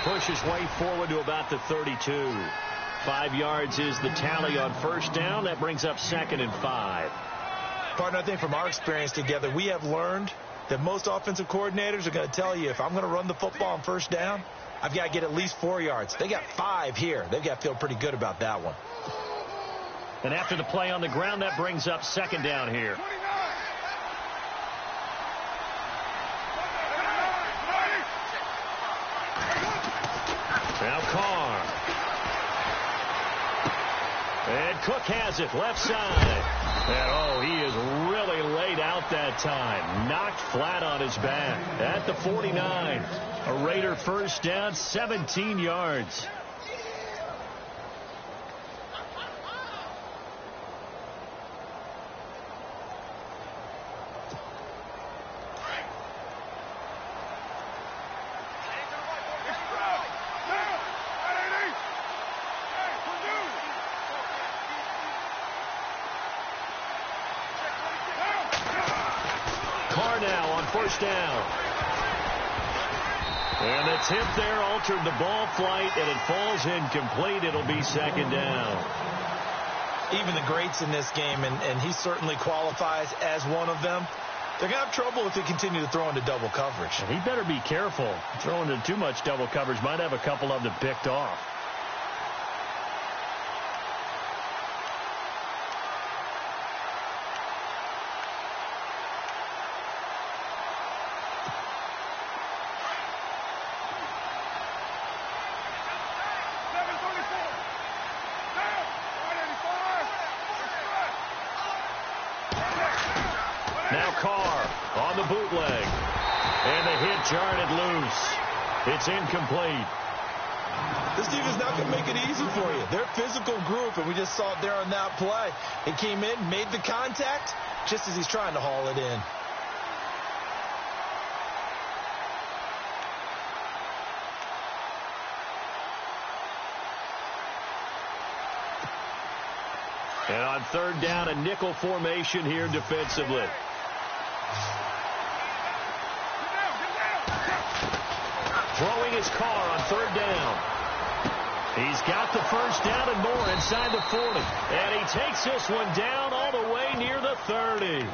push his way forward to about the 32. 5 yards is the tally on first down. That brings up 2nd and 5. Partner, I think from our experience together, we have learned that most offensive coordinators are going to tell you, if I'm going to run the football on first down, I've got to get at least 4 yards. They got 5 here. They've got to feel pretty good about that one. And after the play on the ground, that brings up 2nd down here. Now Carr. And Cook has it, left side. And, oh, he is really laid out that time. Knocked flat on his back at the 49. A Raider first down, 17 yards. First down. And the tip there altered the ball flight, and it falls incomplete. It'll be 2nd down. Even the greats in this game, and he certainly qualifies as one of them, they're going to have trouble if they continue to throw into double coverage. And he better be careful. Throwing into too much double coverage might have a couple of them picked off. Now Carr on the bootleg. And the hit jarred it loose. It's incomplete. This defense is not going to make it easy for you. They're a physical group, and we just saw it there on that play. He came in, made the contact, just as he's trying to haul it in. And on 3rd down, a nickel formation here defensively. Throwing his Carr on 3rd down. He's got the first down and more inside the 40. And he takes this one down all the way near the 30.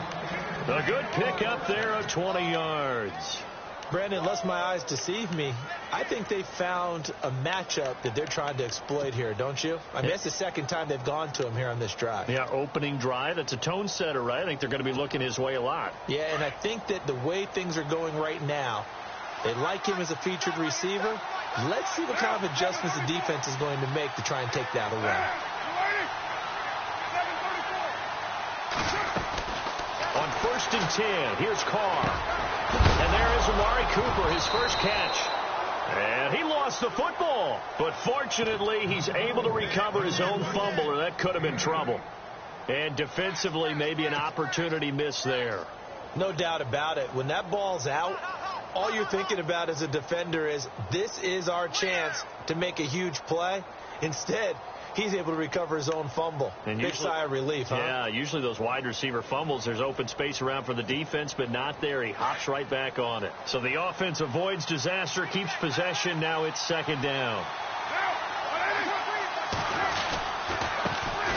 A good pickup there of 20 yards. Brandon, unless my eyes deceive me, I think they found a matchup that they're trying to exploit here, don't you? I mean, that's the 2nd time they've gone to him here on this drive. Yeah, opening drive. It's a tone setter, right? I think they're going to be looking his way a lot. Yeah, and I think that the way things are going right now, they like him as a featured receiver. Let's see what kind of adjustments the defense is going to make to try and take that away. On 1st and 10, here's Carr. And there is Amari Cooper, his first catch. And he lost the football. But fortunately, he's able to recover his own fumble, or that could have been trouble. And defensively, maybe an opportunity missed there. No doubt about it. When that ball's out, all you're thinking about as a defender is, this is our chance to make a huge play. Instead, he's able to recover his own fumble. And big sigh of relief, huh? Yeah, usually those wide receiver fumbles, there's open space around for the defense, but not there. He hops right back on it. So the offense avoids disaster, keeps possession. Now it's 2nd down.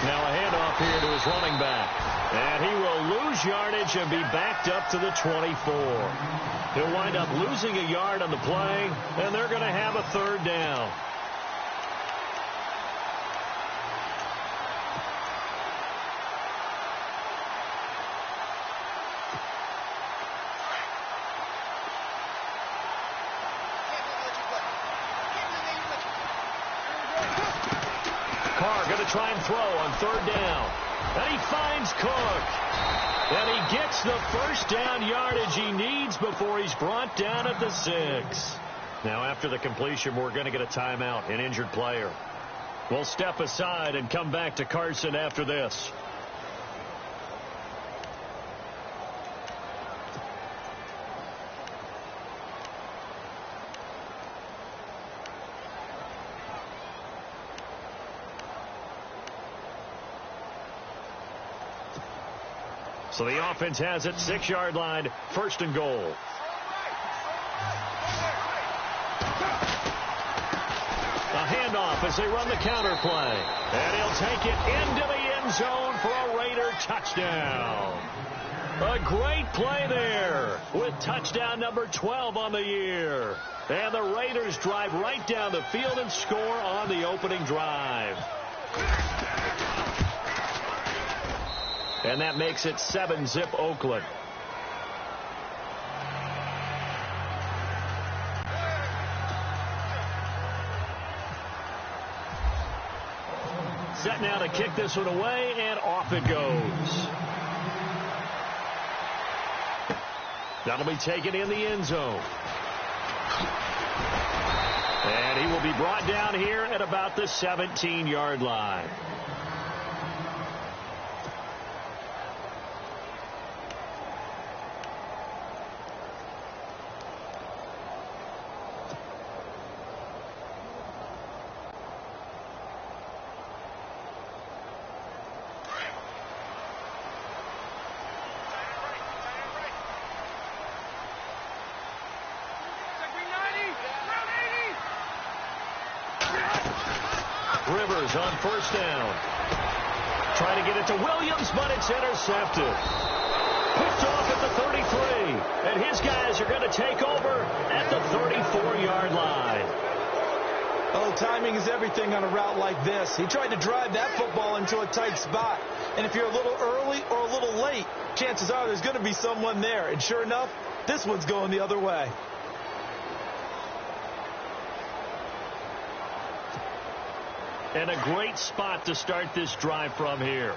Now a handoff here to his running back. And he will lose yardage and be backed up to the 24. He'll wind up losing a yard on the play, and they're going to have a 3rd down. Carr going to try and throw on 3rd down. And he finds Cook. And he gets the first down yardage he needs before he's brought down at the 6. Now after the completion, we're going to get a timeout, an injured player. We'll step aside and come back to Carson after this. So the offense has it, 6-yard line, 1st and goal. handoff as they run the counter play. And he'll take it into the end zone for a Raider touchdown. A great play there with touchdown number 12 on the year. And the Raiders drive right down the field and score on the opening drive. And that makes it 7-zip Oakland. Set now to kick this one away, and off it goes. That'll be taken in the end zone. And he will be brought down here at about the 17-yard line. Rivers on first down. Trying to get it to Williams, but it's intercepted. Picked off at the 33. And his guys are going to take over at the 34-yard line. Oh, timing is everything on a route like this. He tried to drive that football into a tight spot. And if you're a little early or a little late, chances are there's going to be someone there. And sure enough, this one's going the other way. And a great spot to start this drive from here.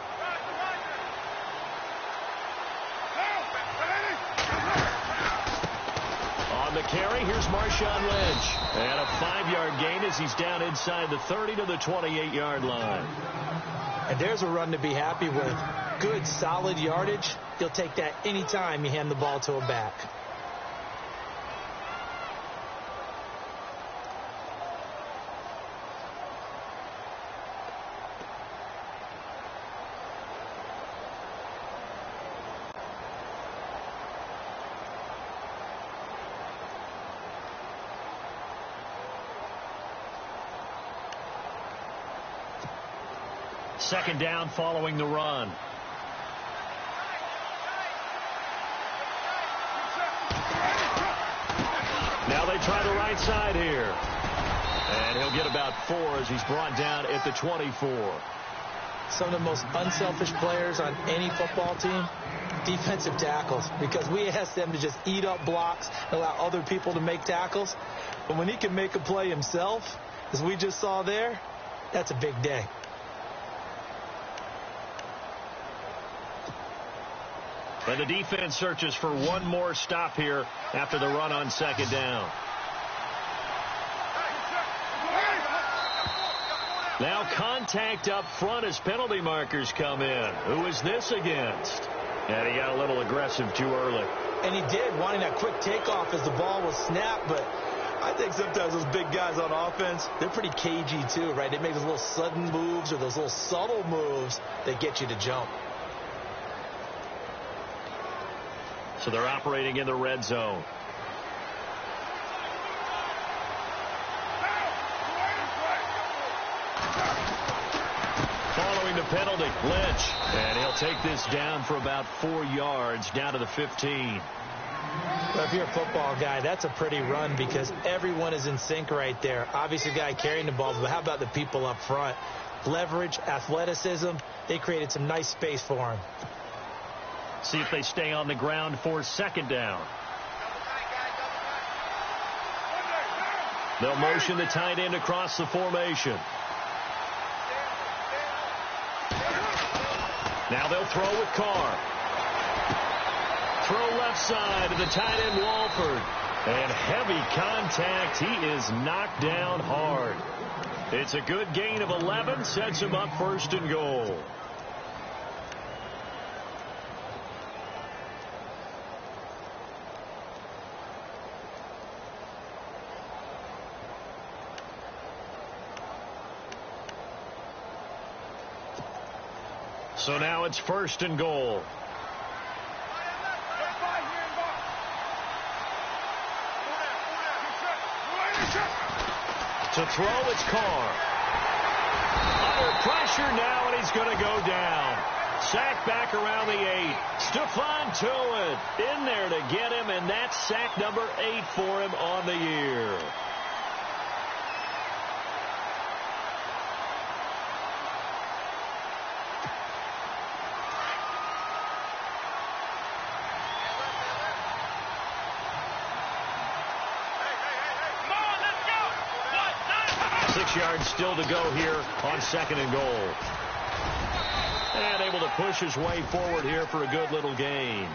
On the carry, here's Marshawn Lynch. And a 5-yard gain as he's down inside the 30 to the 28-yard line. And there's a run to be happy with. Good, solid yardage. You'll take that anytime you hand the ball to a back. Second down following the run. Now they try the right side here. And he'll get about 4 as he's brought down at the 24. Some of the most unselfish players on any football team, defensive tackles, because we ask them to just eat up blocks, allow other people to make tackles. But when he can make a play himself, as we just saw there, that's a big day. And the defense searches for one more stop here after the run on second down. Now contact up front as penalty markers come in. Who is this against? And he got a little aggressive too early. And he did, wanting that quick takeoff as the ball was snapped. But I think sometimes those big guys on offense, they're pretty cagey too, right? They make those little sudden moves or those little subtle moves that get you to jump. So they're operating in the red zone. Following the penalty, Lynch. And he'll take this down for about 4 yards, down to the 15. Well, if you're a football guy, that's a pretty run because everyone is in sync right there. Obviously, the guy carrying the ball, but how about the people up front? Leverage, athleticism, they created some nice space for him. See if they stay on the ground for second down. They'll motion the tight end across the formation. Now they'll throw with Carr. Throw left side to the tight end Walford. And heavy contact. He is knocked down hard. It's a good gain of 11. Sets him up first and goal. So now it's first and goal. To throw, it's Carr. Under pressure now, and he's going to go down. Sack back around the 8. Stephon Tuitt in there to get him, and that's sack number 8 for him on the year. Yards still to go here on 2nd and goal. And able to push his way forward here for a good little gain.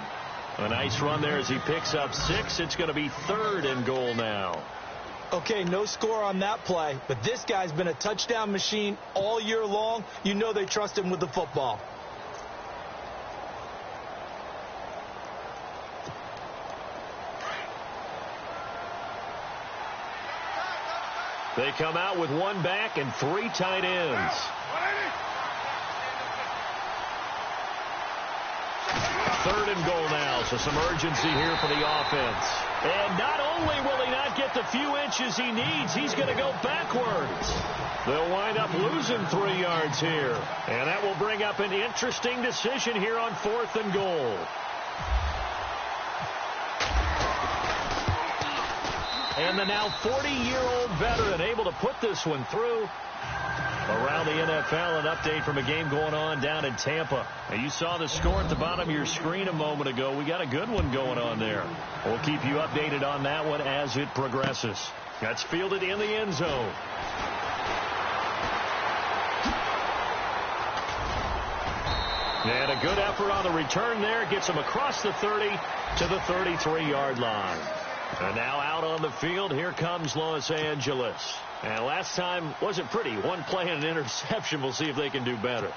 A nice run there as he picks up 6. It's going to be 3rd and goal now. Okay, no score on that play, but this guy's been a touchdown machine all year long. You know they trust him with the football. They come out with 1 back and 3 tight ends. Third and goal now, so some urgency here for the offense. And not only will he not get the few inches he needs, he's going to go backwards. They'll wind up losing 3 yards here. And that will bring up an interesting decision here on 4th and goal. And the now 40-year-old veteran able to put this one through. Around the NFL, an update from a game going on down in Tampa. Now, you saw the score at the bottom of your screen a moment ago. We got a good one going on there. We'll keep you updated on that one as it progresses. That's fielded in the end zone. And a good effort on the return there. Gets him across the 30 to the 33-yard line. And now out on the field, here comes Los Angeles. And last time wasn't pretty. 1 play and an interception. We'll see if they can do better.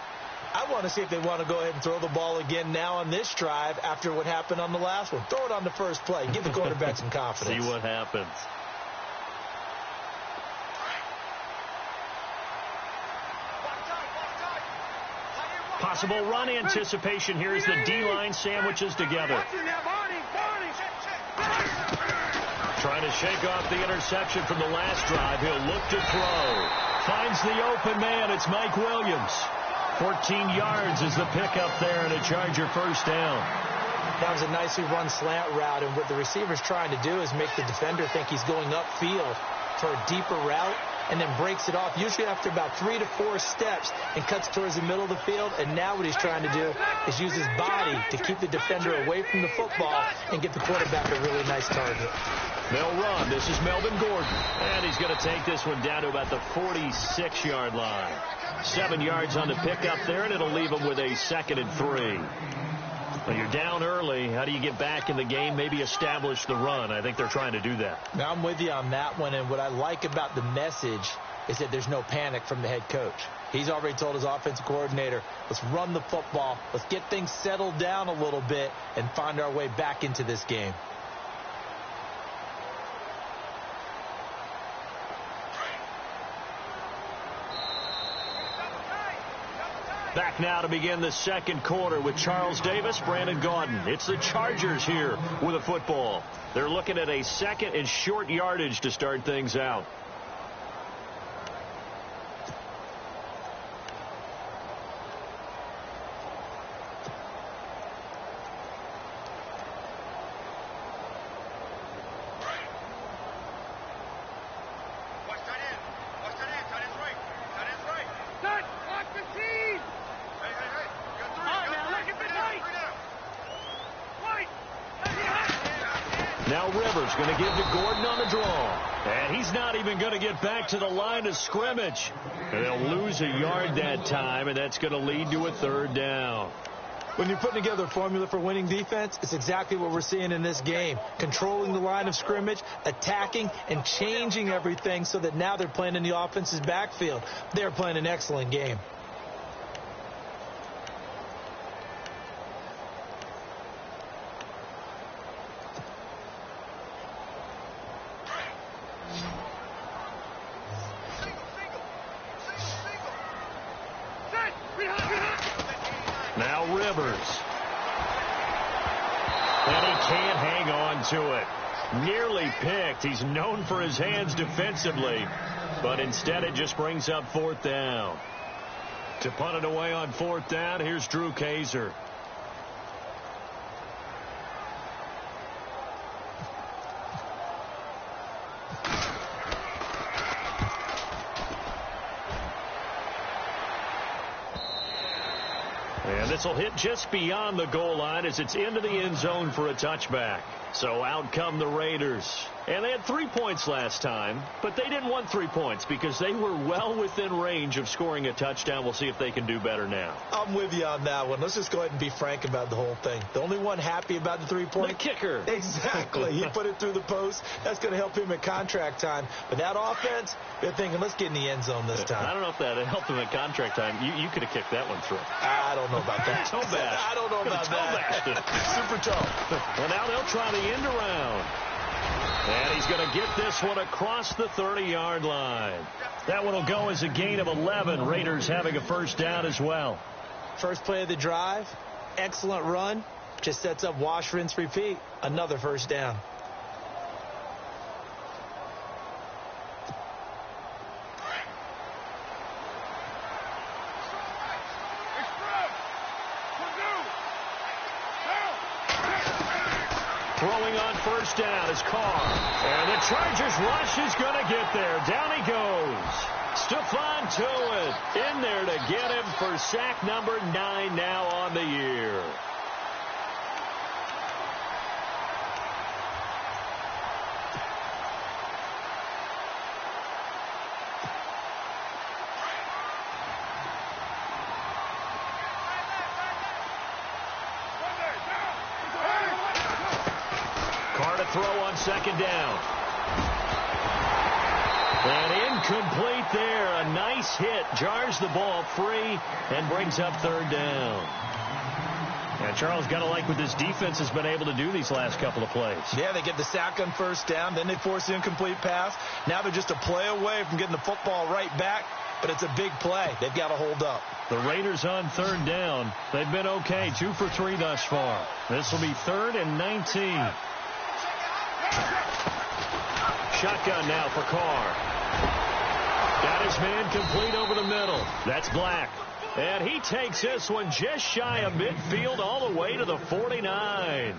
I want to see if they want to go ahead and throw the ball again now on this drive after what happened on the last one. Throw it on the first play. Give the quarterback some confidence. See what happens. Possible run anticipation here as the D-line sandwiches together. Trying to shake off the interception from the last drive. He'll look to throw. Finds the open man. It's Mike Williams. 14 yards is the pickup there and a Charger first down. That was a nicely run slant route, and what the receiver's trying to do is make the defender think he's going upfield for a deeper route, and then breaks it off, usually after about 3 to 4 steps, and cuts towards the middle of the field. And now what he's trying to do is use his body to keep the defender away from the football and get the quarterback a really nice target. They'll run. This is Melvin Gordon. And he's going to take this one down to about the 46-yard line. 7 yards on the pickup there, and it'll leave him with a 2nd and 3. Well, you're down early. How do you get back in the game? Maybe establish the run. I think they're trying to do that. Now, I'm with you on that one, and what I like about the message is that there's no panic from the head coach. He's already told his offensive coordinator, let's run the football, let's get things settled down a little bit and find our way back into this game. Back now to begin the 2nd quarter with Charles Davis, Brandon Gaudin. It's the Chargers here with a football. They're looking at a 2nd and short yardage to start things out. Now Rivers going to give to Gordon on the draw. And he's not even going to get back to the line of scrimmage. And they'll lose a yard that time, and that's going to lead to a 3rd down. When you're putting together a formula for winning defense, it's exactly what we're seeing in this game. Controlling the line of scrimmage, attacking, and changing everything so that now they're playing in the offense's backfield. They're playing an excellent game. Now Rivers. And he can't hang on to it. Nearly picked. He's known for his hands defensively. But instead, it just brings up 4th down. To punt it away on 4th down, here's Drew Kaiser. And this will hit just beyond the goal line as it's into the end zone for a touchback. So out come the Raiders. And they had 3 points last time, but they didn't want 3 points because they were well within range of scoring a touchdown. We'll see if they can do better now. I'm with you on that one. Let's just go ahead and be frank about the whole thing. The only one happy about the 3-point? The kicker. Exactly. He put it through the post. That's going to help him at contract time. But that offense, they're thinking, let's get in the end zone this time. I don't know if that helped him at contract time. You could have kicked that one through. I don't know about that. Toe bash. I don't know about that. Super toe. Well, now they'll try the end around. And he's going to get this one across the 30-yard line. That one will go as a gain of 11. Raiders having a 1st down as well. First play of the drive. Excellent run. Just sets up wash, rinse, repeat. Another 1st down. Throwing on 1st down is Carr. And the Chargers rush is going to get there. Down he goes. Stephon Tuitt in there to get him for sack number 9 now on the year. Throw on 2nd down. And incomplete there. A nice hit. Jars the ball free and brings up 3rd down. And Charles, got to like what this defense has been able to do these last couple of plays. Yeah, they get the sack on 1st down. Then they force the incomplete pass. Now they're just a play away from getting the football right back. But it's a big play. They've got to hold up. The Raiders on 3rd down. They've been okay. 2 for 3 thus far. This will be 3rd and 19. Shotgun now for Carr. Got his man complete over the middle. That's Black. And he takes this one just shy of midfield all the way to the 49.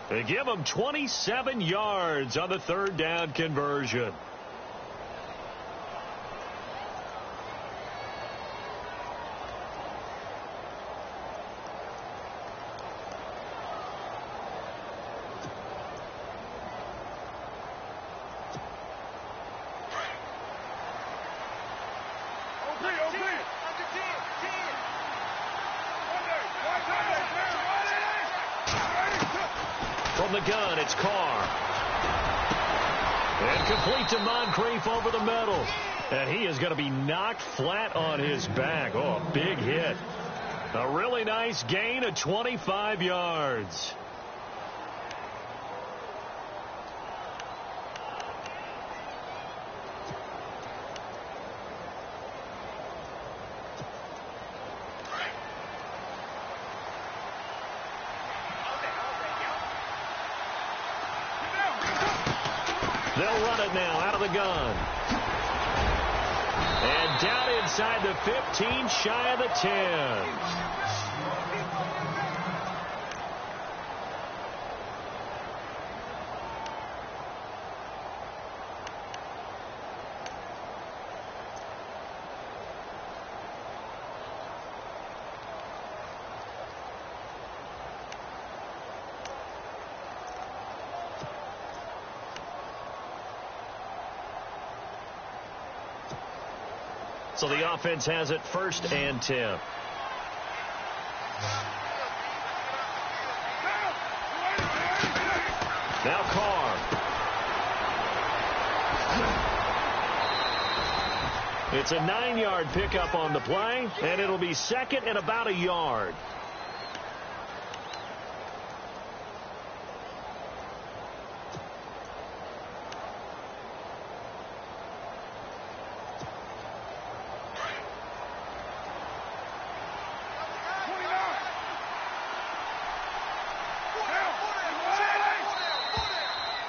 They give him 27 yards on the 3rd down conversion. From the gun, it's Carr. And complete to Moncrief over the middle. And he is going to be knocked flat on his back. Oh, a big hit. A really nice gain of 25 yards. They'll run it now out of the gun. And down inside the 15, shy of the 10. So the offense has it 1st and 10. Now Carr. It's a 9-yard pickup on the play, and it'll be 2nd and about a yard.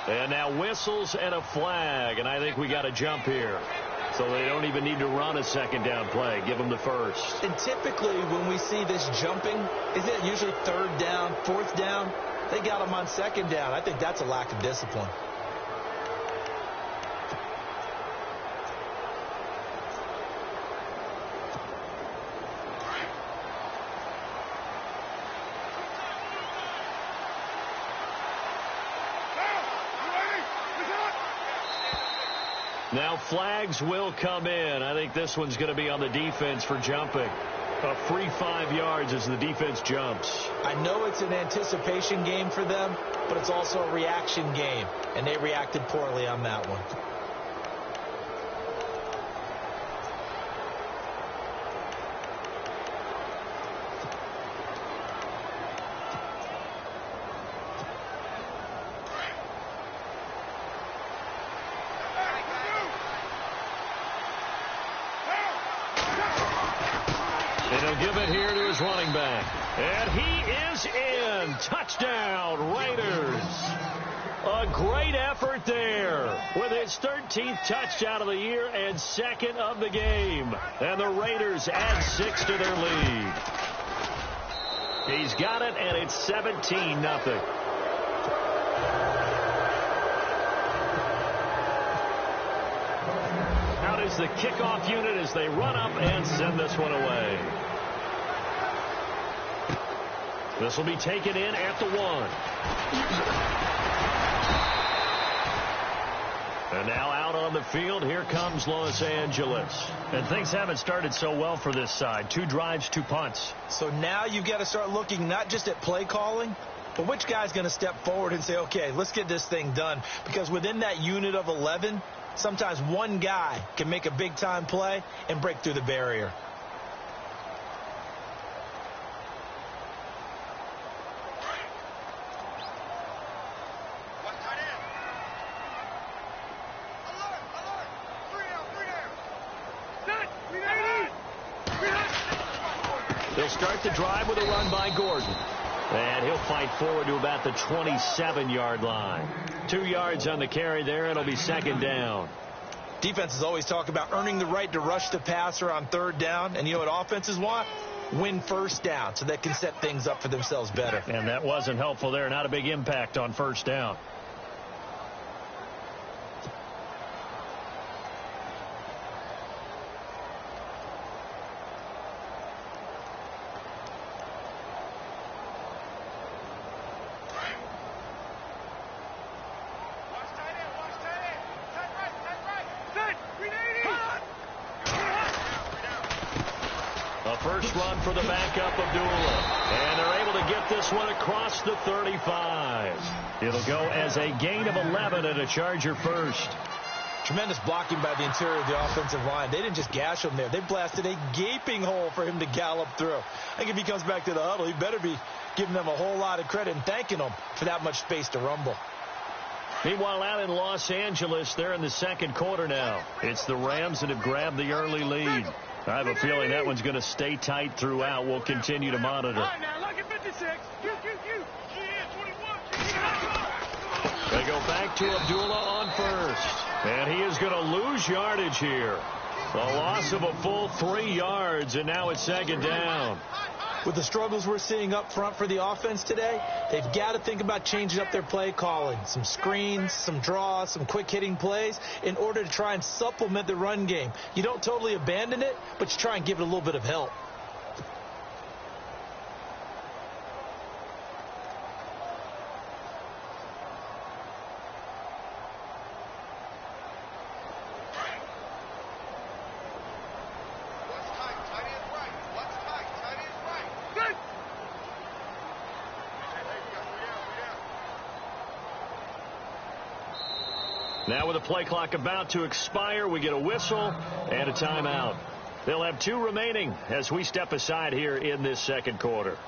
And now whistles and a flag, and I think we got a jump here. So they don't even need to run a second down play. Give them the first. And typically when we see this jumping, isn't it usually third down, fourth down? They got them on second down. I think that's a lack of discipline. Now flags will come in. I think this one's going to be on the defense for jumping. A free 5 yards as the defense jumps. I know it's an anticipation game for them, but it's also a reaction game, and they reacted poorly on that one. And he'll give it here to his running back. And he is in. Touchdown, Raiders. A great effort there with his 13th touchdown of the year and second of the game. And the Raiders add 6 to their lead. He's got it, and it's 17-0. Out is the kickoff unit as they run up and send this one away. This will be taken in at the 1. And now out on the field, here comes Los Angeles. And things haven't started so well for this side. 2 drives, 2 punts. So now you've got to start looking not just at play calling, but which guy's going to step forward and say, okay, let's get this thing done. Because within that unit of 11, sometimes one guy can make a big-time play and break through the barrier. They'll start the drive with a run by Gordon. And he'll fight forward to about the 27-yard line. 2 yards on the carry there. It'll be second down. Defenses always talk about earning the right to rush the passer on third down. And you know what offenses want? Win first down so they can set things up for themselves better. And that wasn't helpful there. Not a big impact on first down. First run for the backup Abdullah. And they're able to get this one across the 35. It'll go as a gain of 11 and a Charger first. Tremendous blocking by the interior of the offensive line. They didn't just gash him there. They blasted a gaping hole for him to gallop through. I think if he comes back to the huddle, he better be giving them a whole lot of credit and thanking them for that much space to rumble. Meanwhile, out in Los Angeles, they're in the second quarter now. It's the Rams that have grabbed the early lead. I have a feeling that one's going to stay tight throughout. We'll continue to monitor. They go back to Abdullah on first. And he is going to lose yardage here. A loss of a full 3 yards, and now it's second down. With the struggles we're seeing up front for the offense today, they've got to think about changing up their play calling. Some screens, some draws, some quick-hitting plays in order to try and supplement the run game. You don't totally abandon it, but you try and give it a little bit of help. Now with the play clock about to expire, we get a whistle and a timeout. They'll have 2 remaining as we step aside here in this second quarter.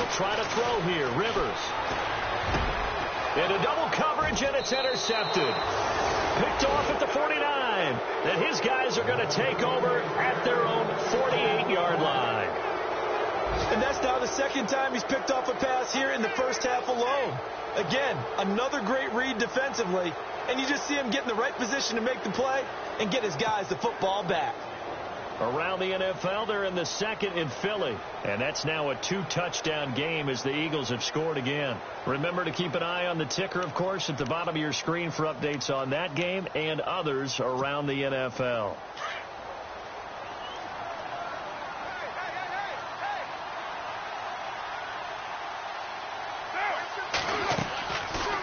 They'll try to throw here. Rivers. Into double coverage, and it's intercepted. Picked off at the 49. And his guys are going to take over at their own 48-yard line. And that's now the second time he's picked off a pass here in the first half alone. Again, another great read defensively. And you just see him get in the right position to make the play and get his guys the football back. Around the NFL, they're in the second in Philly. And that's now a 2-touchdown game as the Eagles have scored again. Remember to keep an eye on the ticker, of course, at the bottom of your screen for updates on that game and others around the NFL.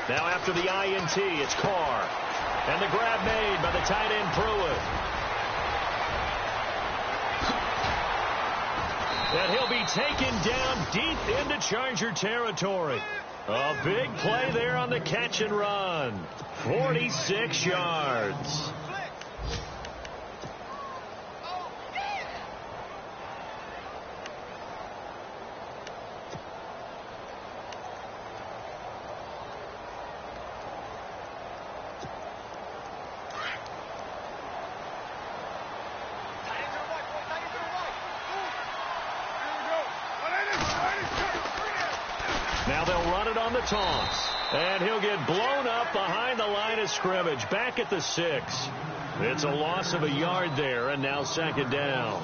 Now after the INT, it's Carr. And the grab made by the tight end Pruitt. And he'll be taken down deep into Charger territory. A big play there on the catch and run. 46 yards. Now they'll run it on the toss. And he'll get blown up behind the line of scrimmage. Back at the 6. It's a loss of a yard there, and now second down.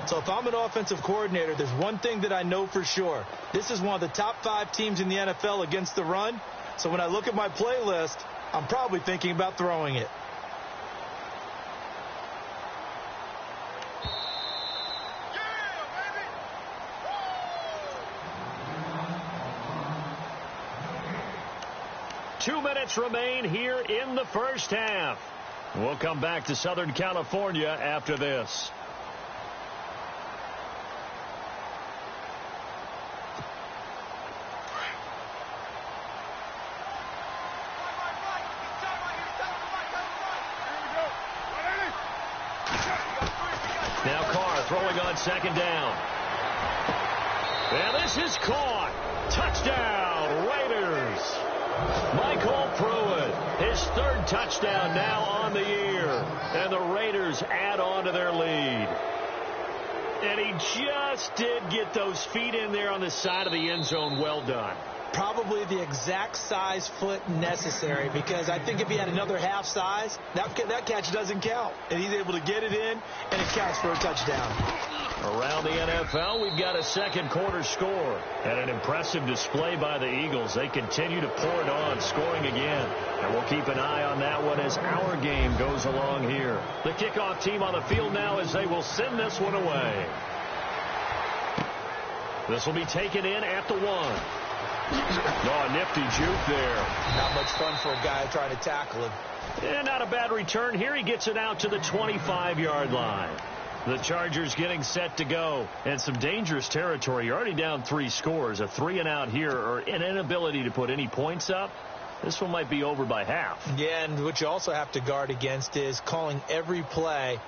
So if I'm an offensive coordinator, there's one thing that I know for sure. This is one of the top 5 teams in the NFL against the run. So when I look at my playlist, I'm probably thinking about throwing it. Two minutes remain here in the first half. We'll come back to Southern California after this. Now Carr throwing on second down. And this is caught. Touchdown, Raiders. Michael Pruitt, his 3rd touchdown now on the year. And the Raiders add on to their lead. And he just did get those feet in there on the side of the end zone. Well done. Probably the exact size foot necessary, because I think if he had another half size, that catch doesn't count. And he's able to get it in, and it counts for a touchdown. Around the NFL, we've got a second quarter score. And an impressive display by the Eagles. They continue to pour it on, scoring again. And we'll keep an eye on that one as our game goes along here. The kickoff team on the field now as they will send this one away. This will be taken in at the 1. Oh, a nifty juke there. Not much fun for a guy trying to tackle him. And not a bad return here. He gets it out to the 25-yard line. The Chargers getting set to go. And some dangerous territory. You're already down 3 scores. A 3-and-out here, or an inability to put any points up. This one might be over by half. Yeah, and what you also have to guard against is calling every play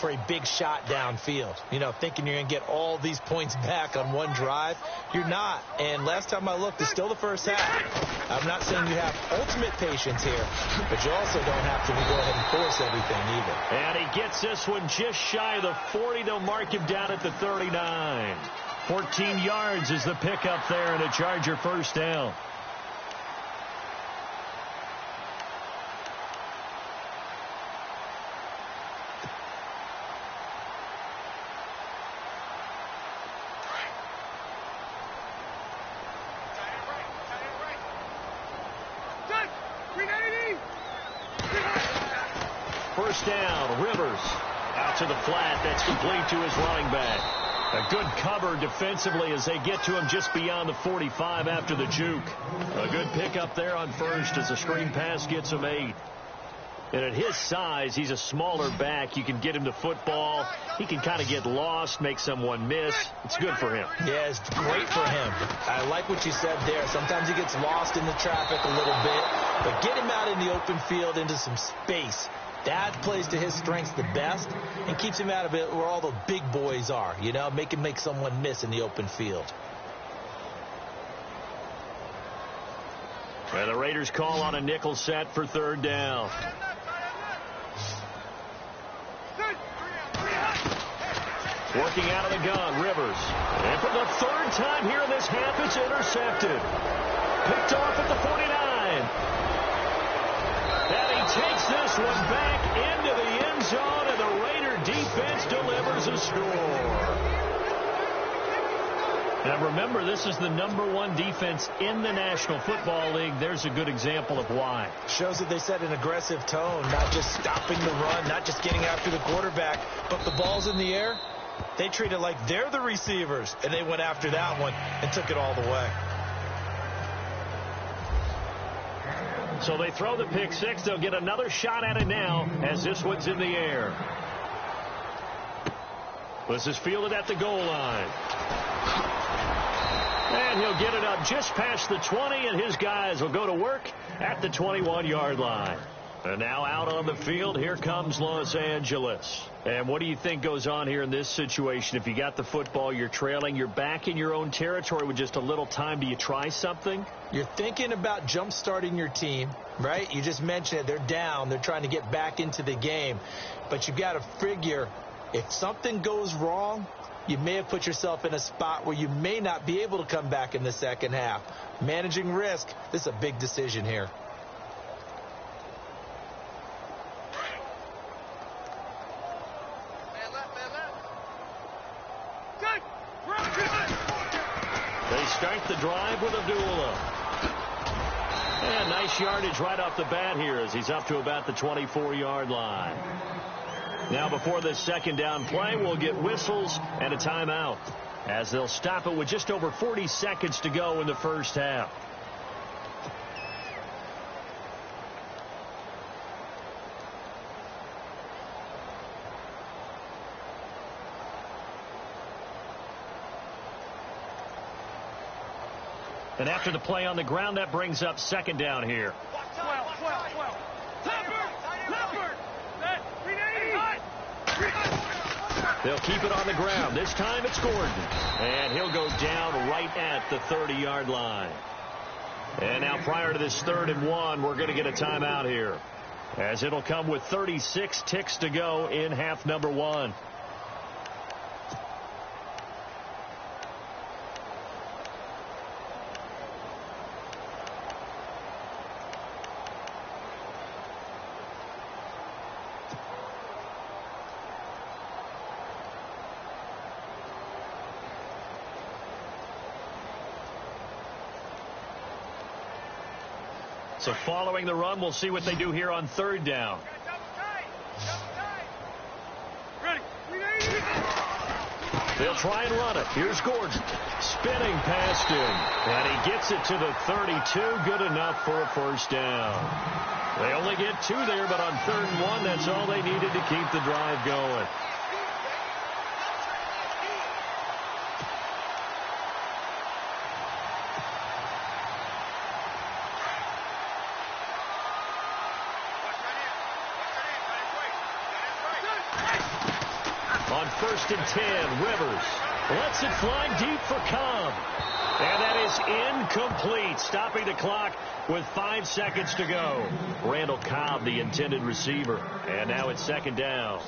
for a big shot downfield. You know, thinking you're going to get all these points back on one drive. You're not. And last time I looked, it's still the first half. I'm not saying you have ultimate patience here, but you also don't have to go ahead and force everything either. And he gets this one just shy of the 40. They'll mark him down at the 39. 14 yards is the pickup there, and a Charger first down. First down, Rivers out to the flat. That's complete to his running back. A good cover defensively as they get to him just beyond the 45 after the juke. A good pickup there on first as the screen pass gets him 8. And at his size, he's a smaller back. You can get him the football. He can kind of get lost, make someone miss. It's good for him. Yeah, it's great for him. I like what you said there. Sometimes he gets lost in the traffic a little bit. But get him out in the open field into some space. That plays to his strengths the best and keeps him out of it where all the big boys are. You know, make him make someone miss in the open field. And the Raiders call on a nickel set for third down. Working out of the gun, Rivers. And for the third time here in this half, it's intercepted. Picked off at the 49. And he takes this one back into the end zone, and the Raider defense delivers a score. Now remember, this is the #1 defense in the National Football League. There's a good example of why. Shows that they set an aggressive tone, not just stopping the run, not just getting after the quarterback, but the ball's in the air. They treat it like they're the receivers, and they went after that one and took it all the way. So they throw the pick six. They'll get another shot at it now as this one's in the air. This is fielded at the goal line. And he'll get it up just past the 20, and his guys will go to work at the 21-yard line. And now out on the field, here comes Los Angeles. And what do you think goes on here in this situation? If you got the football, you're trailing, you're back in your own territory with just a little time. Do you try something? You're thinking about jump-starting your team, right? You just mentioned it. They're down. They're trying to get back into the game. But you've got to figure, if something goes wrong, you may have put yourself in a spot where you may not be able to come back in the second half. Managing risk, this is a big decision here. They start the drive with Abdullah. And nice yardage right off the bat here as he's up to about the 24-yard line. Now before this second down play, we'll get whistles and a timeout as they'll stop it with just over 40 seconds to go in the first half. And after the play on the ground, that brings up second down here. They'll keep it on the ground. This time it's Gordon. And he'll go down right at the 30-yard line. And now prior to this 3rd and 1, we're going to get a timeout here, as it'll come with 36 ticks to go in half number 1. So following the run, we'll see what they do here on 3rd down. They'll try and run it. Here's Gordon. Spinning past him. And he gets it to the 32. Good enough for a first down. They only get 2 there, but on 3rd and 1, that's all they needed to keep the drive going. On 1st and 10, Rivers lets it fly deep for Cobb. And that is incomplete, stopping the clock with 5 seconds to go. Randall Cobb, the intended receiver. And now it's 2nd down.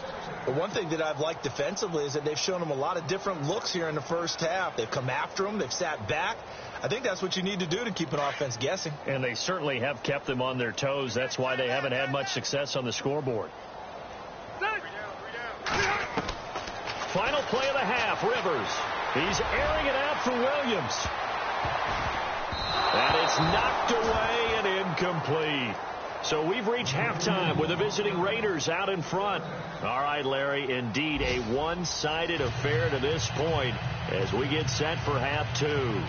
But one thing that I've liked defensively is that they've shown them a lot of different looks here in the first half. They've come after them. They've sat back. I think that's what you need to do to keep an offense guessing. And they certainly have kept them on their toes. That's why they haven't had much success on the scoreboard. Final play of the half, Rivers. He's airing it out for Williams. And it's knocked away and incomplete. So we've reached halftime with the visiting Raiders out in front. All right, Larry, indeed a one-sided affair to this point as we get set for half 2.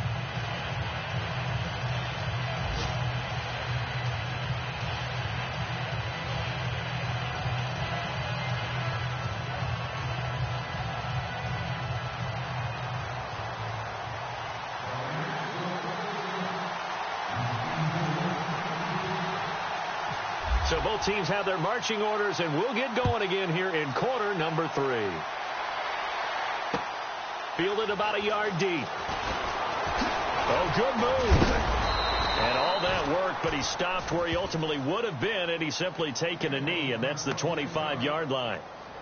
So both teams have their marching orders, and we'll get going again here in quarter number 3. Fielded about a yard deep. Oh, good move. And all that work, but he stopped where he ultimately would have been, and he's simply taken a knee, and that's the 25-yard line.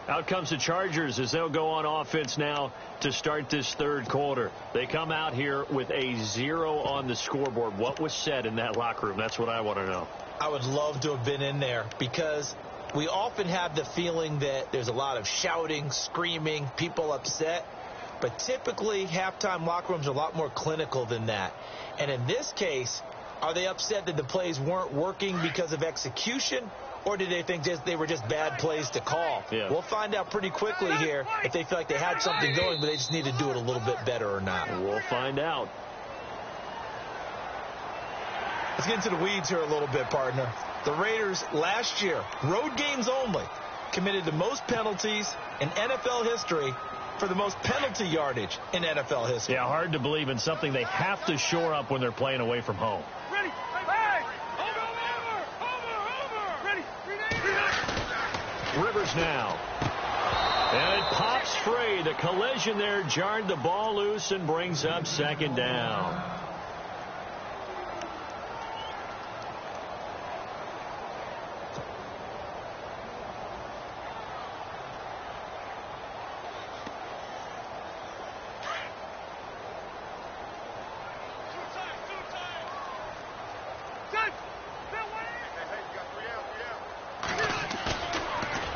Out comes the Chargers as they'll go on offense now to start this third quarter. They come out here with a 0 on the scoreboard. What was said in that locker room? That's what I want to know. I would love to have been in there because we often have the feeling that there's a lot of shouting, screaming, people upset. But typically, halftime locker rooms are a lot more clinical than that. And in this case, are they upset that the plays weren't working because of execution, or did they think they were just bad plays to call? Yeah. We'll find out pretty quickly here if they feel like they had something going, but they just need to do it a little bit better or not. We'll find out. Let's get into the weeds here a little bit, partner. The Raiders last year, road games only, committed the most penalties in NFL history for the most penalty yardage in NFL history. Yeah, hard to believe in something they have to shore up when they're playing away from home. Ready. Hey! Over! Ready. Rivers now. And it pops free. The collision there jarred the ball loose and brings up second down.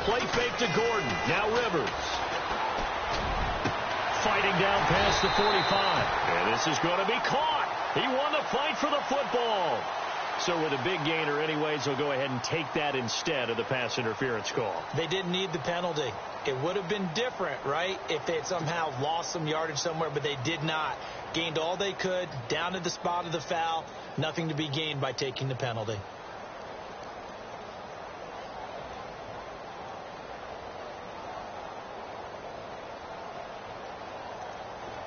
Play fake to Gordon. Now Rivers. Fighting down past the 45. And this is going to be caught. He won the fight for the football. So with a big gainer anyways, they'll go ahead and take that instead of the pass interference call. They didn't need the penalty. It would have been different, right, if they had somehow lost some yardage somewhere, but they did not. Gained all they could, down to the spot of the foul. Nothing to be gained by taking the penalty.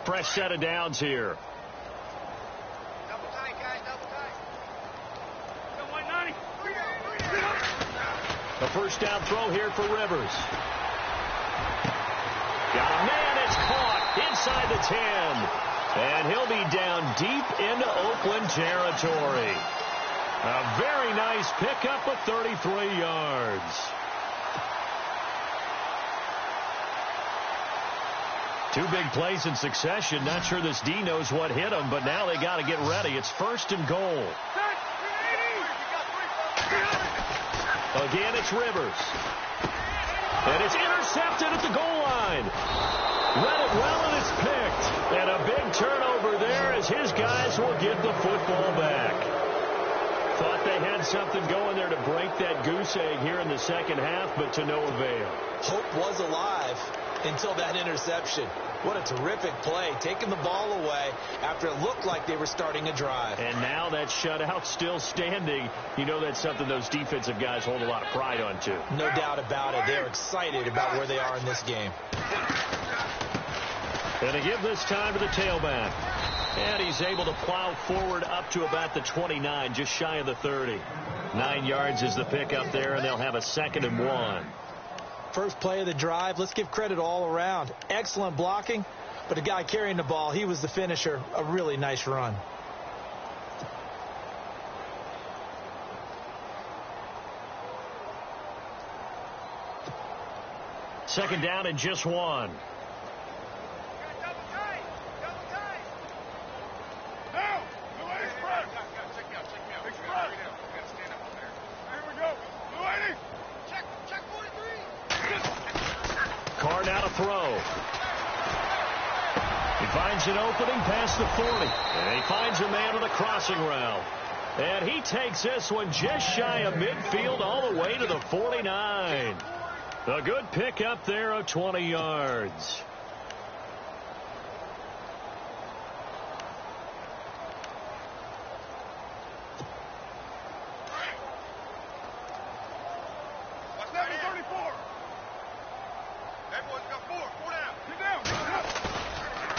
Fresh set of downs here. Double tight, guys. Double tight. Go 190. A first down throw here for Rivers. Got a man. It's caught inside the 10. And he'll be down deep into Oakland territory. A very nice pickup of 33 yards. Two big plays in succession. Not sure this D knows what hit him, but now they got to get ready. It's first and goal. Again, it's Rivers. And it's intercepted at the goal line. Read it well, and it's picked. And a big turnover there as his guys will get the football back. Thought they had something going there to break that goose egg here in the second half, but to no avail. Hope was alive until that interception. What a terrific play, taking the ball away after it looked like they were starting a drive. And now that shutout still standing. You know that's something those defensive guys hold a lot of pride on, too. No doubt about it. They're excited about where they are in this game. And they give this time to the tailback. And he's able to plow forward up to about the 29, just shy of the 30. 9 yards is the pickup there, and they'll have a 2nd and 1. First play of the drive, let's give credit all around. Excellent blocking, but the guy carrying the ball, he was the finisher. A really nice run. Second down and just 1. Carr now to throw. He finds an opening past the 40. And he finds a man with a crossing route. And he takes this one just shy of midfield all the way to the 49. A good pickup there of 20 yards.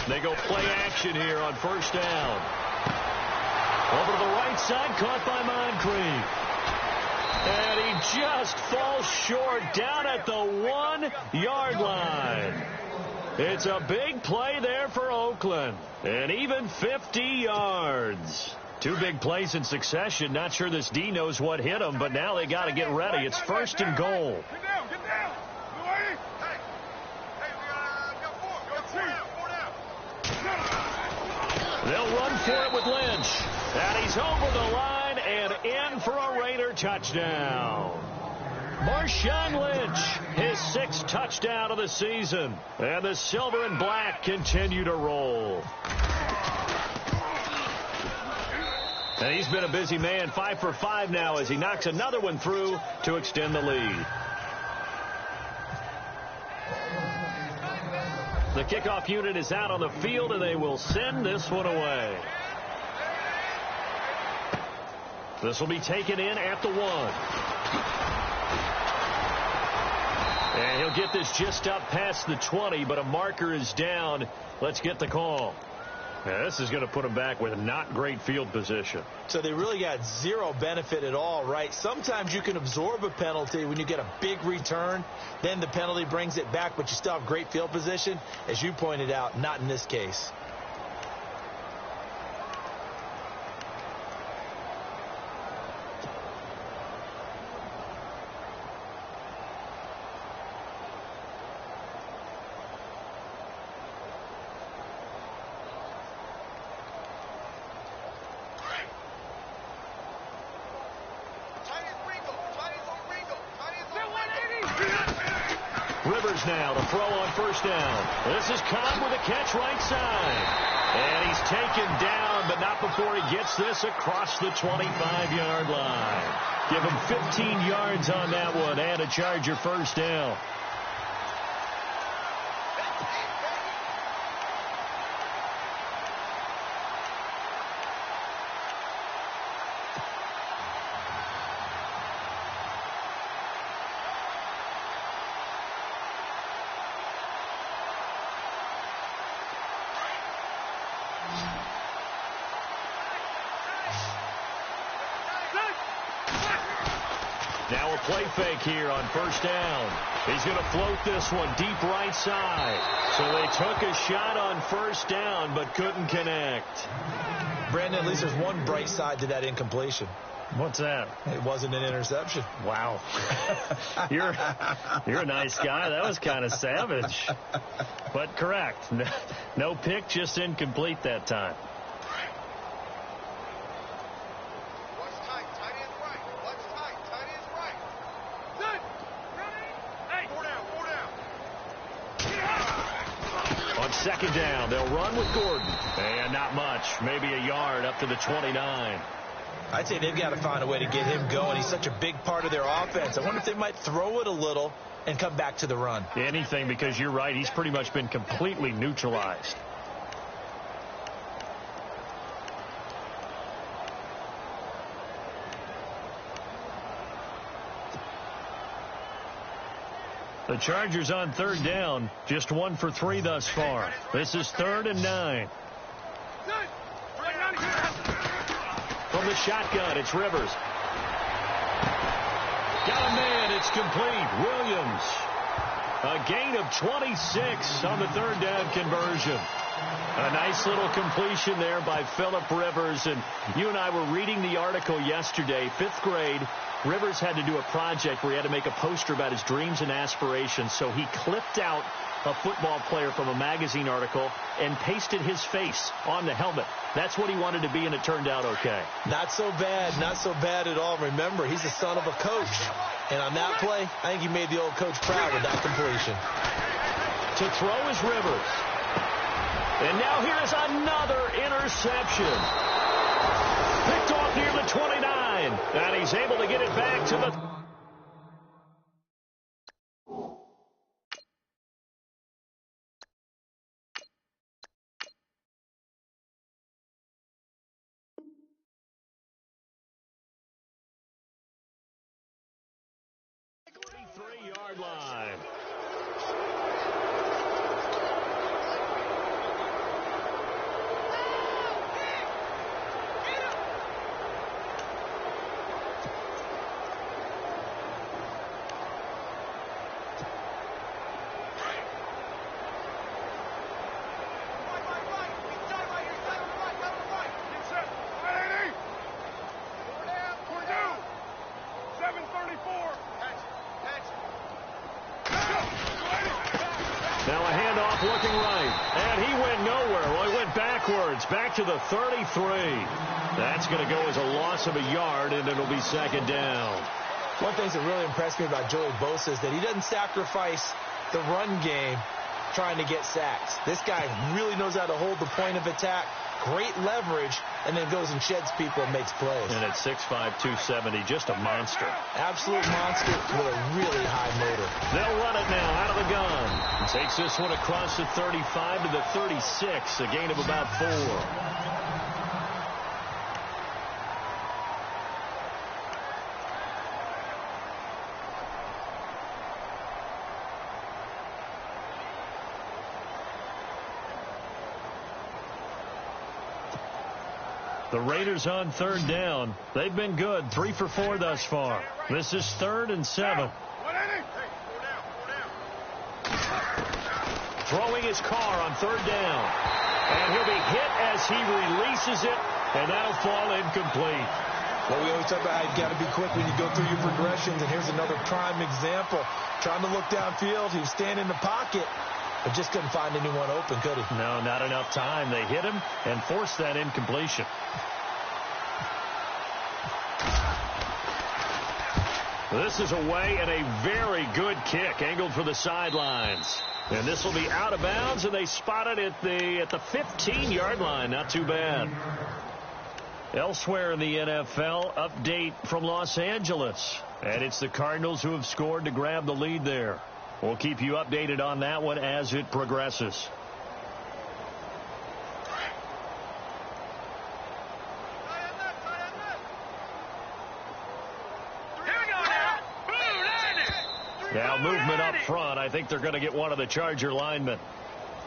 They go play action here on first down. Over to the right side, caught by Moncrief. And he just falls short down at the 1-yard line. It's a big play there for Oakland. And even 50 yards. Two big plays in succession. Not sure this D knows what hit him, but now they got to get ready. It's first and goal. Get down, get down. Hey, we got four. Four down. They'll run for it with Lynch. And he's over the line and in for a Raider touchdown. Marshawn Lynch, his 6th touchdown of the season. And the silver and black continue to roll. And he's been a busy man, 5 for 5 now as he knocks another one through to extend the lead. The kickoff unit is out on the field, and they will send this one away. This will be taken in at the 1. And he'll get this just up past the 20, but a marker is down. Let's get the call. Now, this is going to put him back with not great field position. So they really got zero benefit at all, right? Sometimes you can absorb a penalty when you get a big return. Then the penalty brings it back, but you still have great field position. As you pointed out, not in this case. Rivers now to throw on first down. This is Cobb with a catch right side. And he's taken down, but not before he gets this across the 25-yard line. Give him 15 yards on that one and a Charger first down. Now a play fake here on first down. He's going to float this one deep right side. So they took a shot on first down but couldn't connect. Brandon, at least there's one bright side to that incompletion. What's that? It wasn't an interception. Wow. You're a nice guy. That was kind of savage. But correct. No pick, just incomplete that time. Second down, they'll run with Gordon. And not much, maybe a yard up to the 29. I'd say they've got to find a way to get him going. He's such a big part of their offense. I wonder if they might throw it a little and come back to the run. Anything, because you're right, he's pretty much been completely neutralized. The Chargers on third down, just 1 for 3 thus far. This is 3rd and 9. From the shotgun, it's Rivers. Got a man, it's complete. Williams. A gain of 26 on the 3rd down conversion. A nice little completion there by Phillip Rivers. And you and I were reading the article yesterday, 5th grade. Rivers had to do a project where he had to make a poster about his dreams and aspirations. So he clipped out a football player from a magazine article and pasted his face on the helmet. That's what he wanted to be, and it turned out okay. Not so bad. Not so bad at all. Remember, he's the son of a coach. And on that play, I think he made the old coach proud with that completion. To throw is Rivers. And now here is another interception. Picked off near the 29. And he's able to get it back to the... Three-yard line. Now a handoff looking right. And he went nowhere. Well, he went backwards. Back to the 33. That's going to go as a loss of a yard, and it'll be second down. One thing that really impressed me about Joey Bosa is that he doesn't sacrifice the run game trying to get sacks. This guy really knows how to hold the point of attack, great leverage, and then goes and sheds people and makes plays. And at 6'5", 270, just a monster. Absolute monster with a really high motor. They'll run it now out of the gun. Takes this one across the 35 to the 36, a gain of about 4. The Raiders on third down. They've been good, 3 for 4 thus far. This is 3rd and 7. Throwing his car on third down. And he'll be hit as he releases it, and that'll fall incomplete. Well, we always talk about how you've got to be quick when you go through your progressions, and here's another prime example. Trying to look downfield, he was standing in the pocket, but just couldn't find anyone open, could he? No, not enough time. They hit him and forced that incompletion. This is away and a very good kick, angled for the sidelines. And this will be out of bounds, and they spot it at the 15-yard line. Not too bad. Elsewhere in the NFL, update from Los Angeles. And it's the Cardinals who have scored to grab the lead there. We'll keep you updated on that one as it progresses. Now movement up front. I think they're going to get one of the Charger linemen.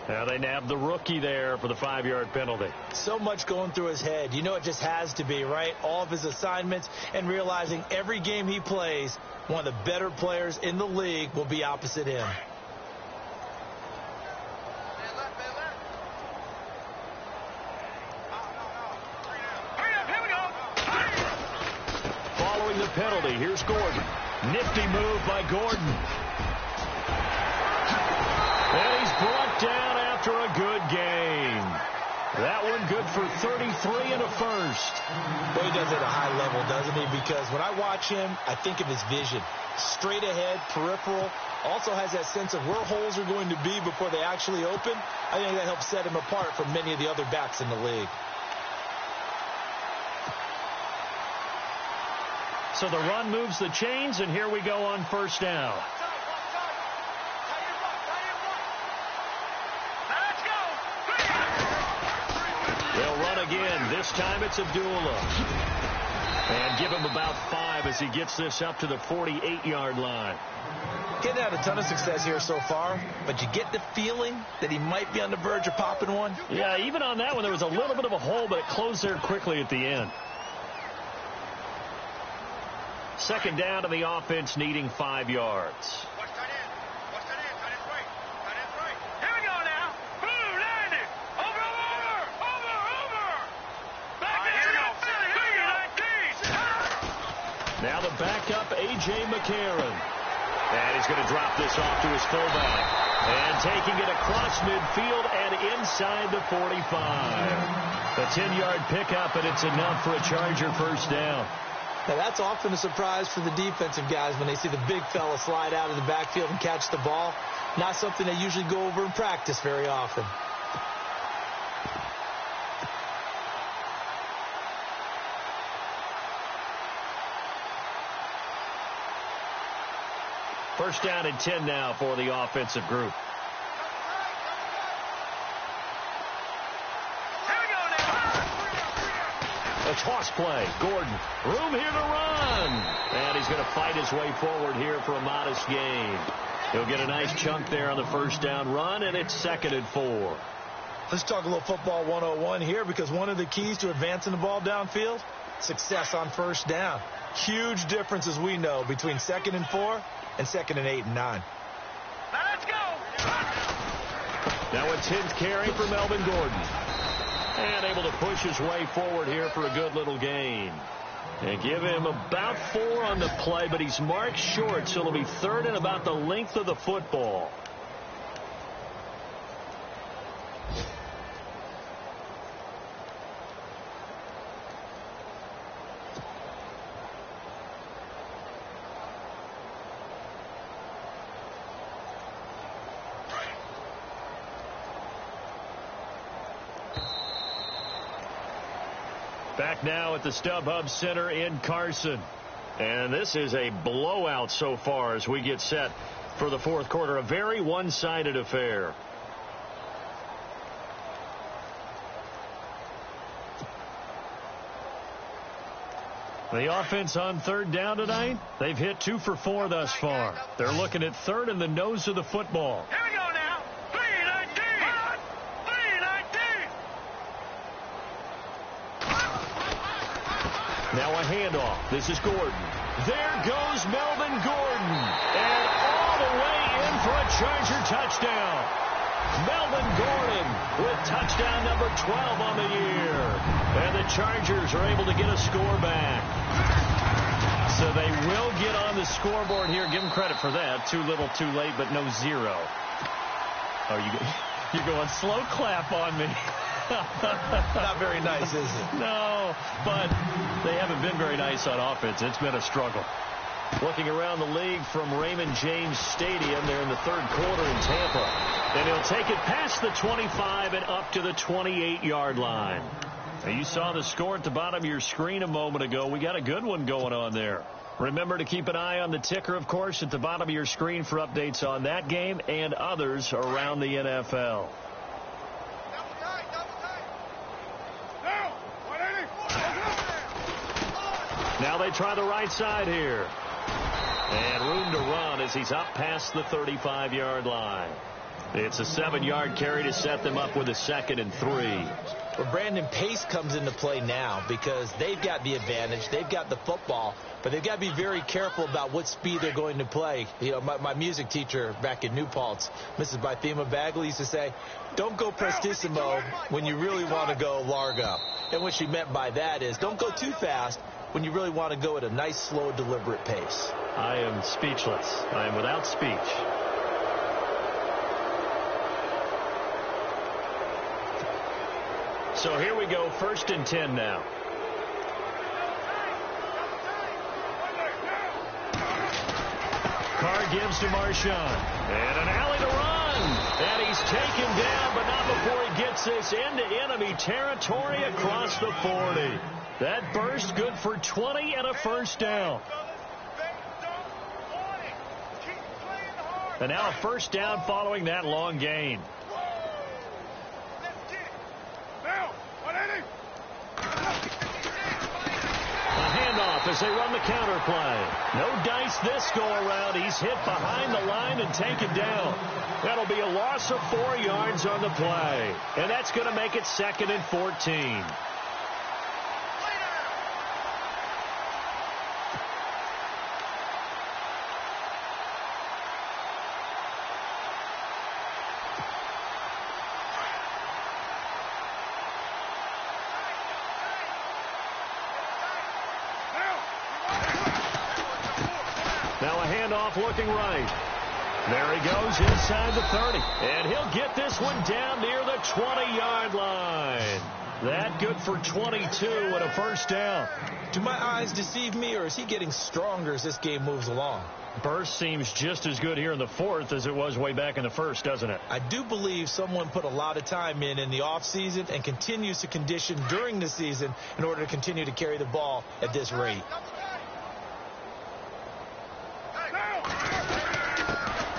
Now they nabbed the rookie there for the 5-yard penalty. So much going through his head. You know it just has to be, right? All of his assignments and realizing every game he plays, one of the better players in the league will be opposite him. Following the penalty, here's Gordon. Nifty move by Gordon. And he's brought down after a good game. That one good for 33 and a first. Well, he does it at a high level, doesn't he? Because when I watch him, I think of his vision. Straight ahead, peripheral. Also has that sense of where holes are going to be before they actually open. I think that helps set him apart from many of the other backs in the league. So the run moves the chains, and here we go on first down. They'll run again. This time it's Abdullah. And give him about 5 as he gets this up to the 48-yard line. Getting had a ton of success here so far, but you get the feeling that he might be on the verge of popping one. Yeah, even on that one, there was a little bit of a hole, but it closed there quickly at the end. Second down to the offense, needing 5 yards. Watch tight end. Watch tight end. Tight end's right. Tight end's right. Here we go now. Boom, landed. Over. Back here we go. Now the backup, A.J. McCarron. And he's going to drop this off to his fullback. And taking it across midfield and inside the 45. A 10-yard pickup, and it's enough for a Charger first down. Now, that's often a surprise for the defensive guys when they see the big fella slide out of the backfield and catch the ball. Not something they usually go over in practice very often. First down and 10 now for the offensive group. A toss play. Gordon. Room here to run. And he's going to fight his way forward here for a modest gain. He'll get a nice chunk there on the first down run, and it's 2nd and 4. Let's talk a little football 101 here, because one of the keys to advancing the ball downfield, success on first down. Huge difference, as we know, between 2nd and 4 and 2nd and 8 and 9. Let's go. Now a 10th carry for Melvin Gordon. And able to push his way forward here for a good little gain. And give him about 4 on the play, but he's marked short, so it'll be 3rd and about the length of the football. Back now at the StubHub Center in Carson. And this is a blowout so far as we get set for the fourth quarter. A very one-sided affair. The offense on third down tonight, they've hit 2 for 4 thus far. They're looking at third in the nose of the football. Here we go now. 3-19. 3-19. Now a handoff. This is Gordon. There goes Melvin Gordon. And all the way in for a Charger touchdown. Melvin Gordon with touchdown number 12 on the year. And the Chargers are able to get a score back. So they will get on the scoreboard here. Give them credit for that. Too little, too late, but no 0. Oh, you're going slow clap on me. Not very nice, is it? No, but they haven't been very nice on offense. It's been a struggle. Looking around the league from Raymond James Stadium, they're in the third quarter in Tampa. And he'll take it past the 25 and up to the 28-yard line. Now, you saw the score at the bottom of your screen a moment ago. We got a good one going on there. Remember to keep an eye on the ticker, of course, at the bottom of your screen for updates on that game and others around the NFL. Now they try the right side here. And room to run as he's up past the 35-yard line. It's a 7-yard carry to set them up with a 2nd and 3. Well, Brandon, pace comes into play now because they've got the advantage. They've got the football, but they've got to be very careful about what speed they're going to play. You know, my music teacher back in New Paltz, Mrs. Bythema Bagley, used to say, don't go prestissimo when you really want to go largo. And what she meant by that is don't go too fast when you really want to go at a nice, slow, deliberate pace. I am speechless. I am without speech. So here we go, 1st and 10 now. Carr gives to Marshawn. And an alley to run. And he's taken down, but not before he gets this into enemy territory across the 40. That burst good for 20 and a first down. And now a first down following that long gain. A handoff as they run the counter play. No dice this go around. He's hit behind the line and taken down. That'll be a loss of 4 yards on the play. And that's going to make it 2nd and 14. Looking right. There he goes inside the 30. And he'll get this one down near the 20-yard line. That good for 22 and a first down. Do my eyes deceive me, or is he getting stronger as this game moves along? Burst seems just as good here in the fourth as it was way back in the first, doesn't it? I do believe someone put a lot of time in the offseason and continues to condition during the season in order to continue to carry the ball at this rate.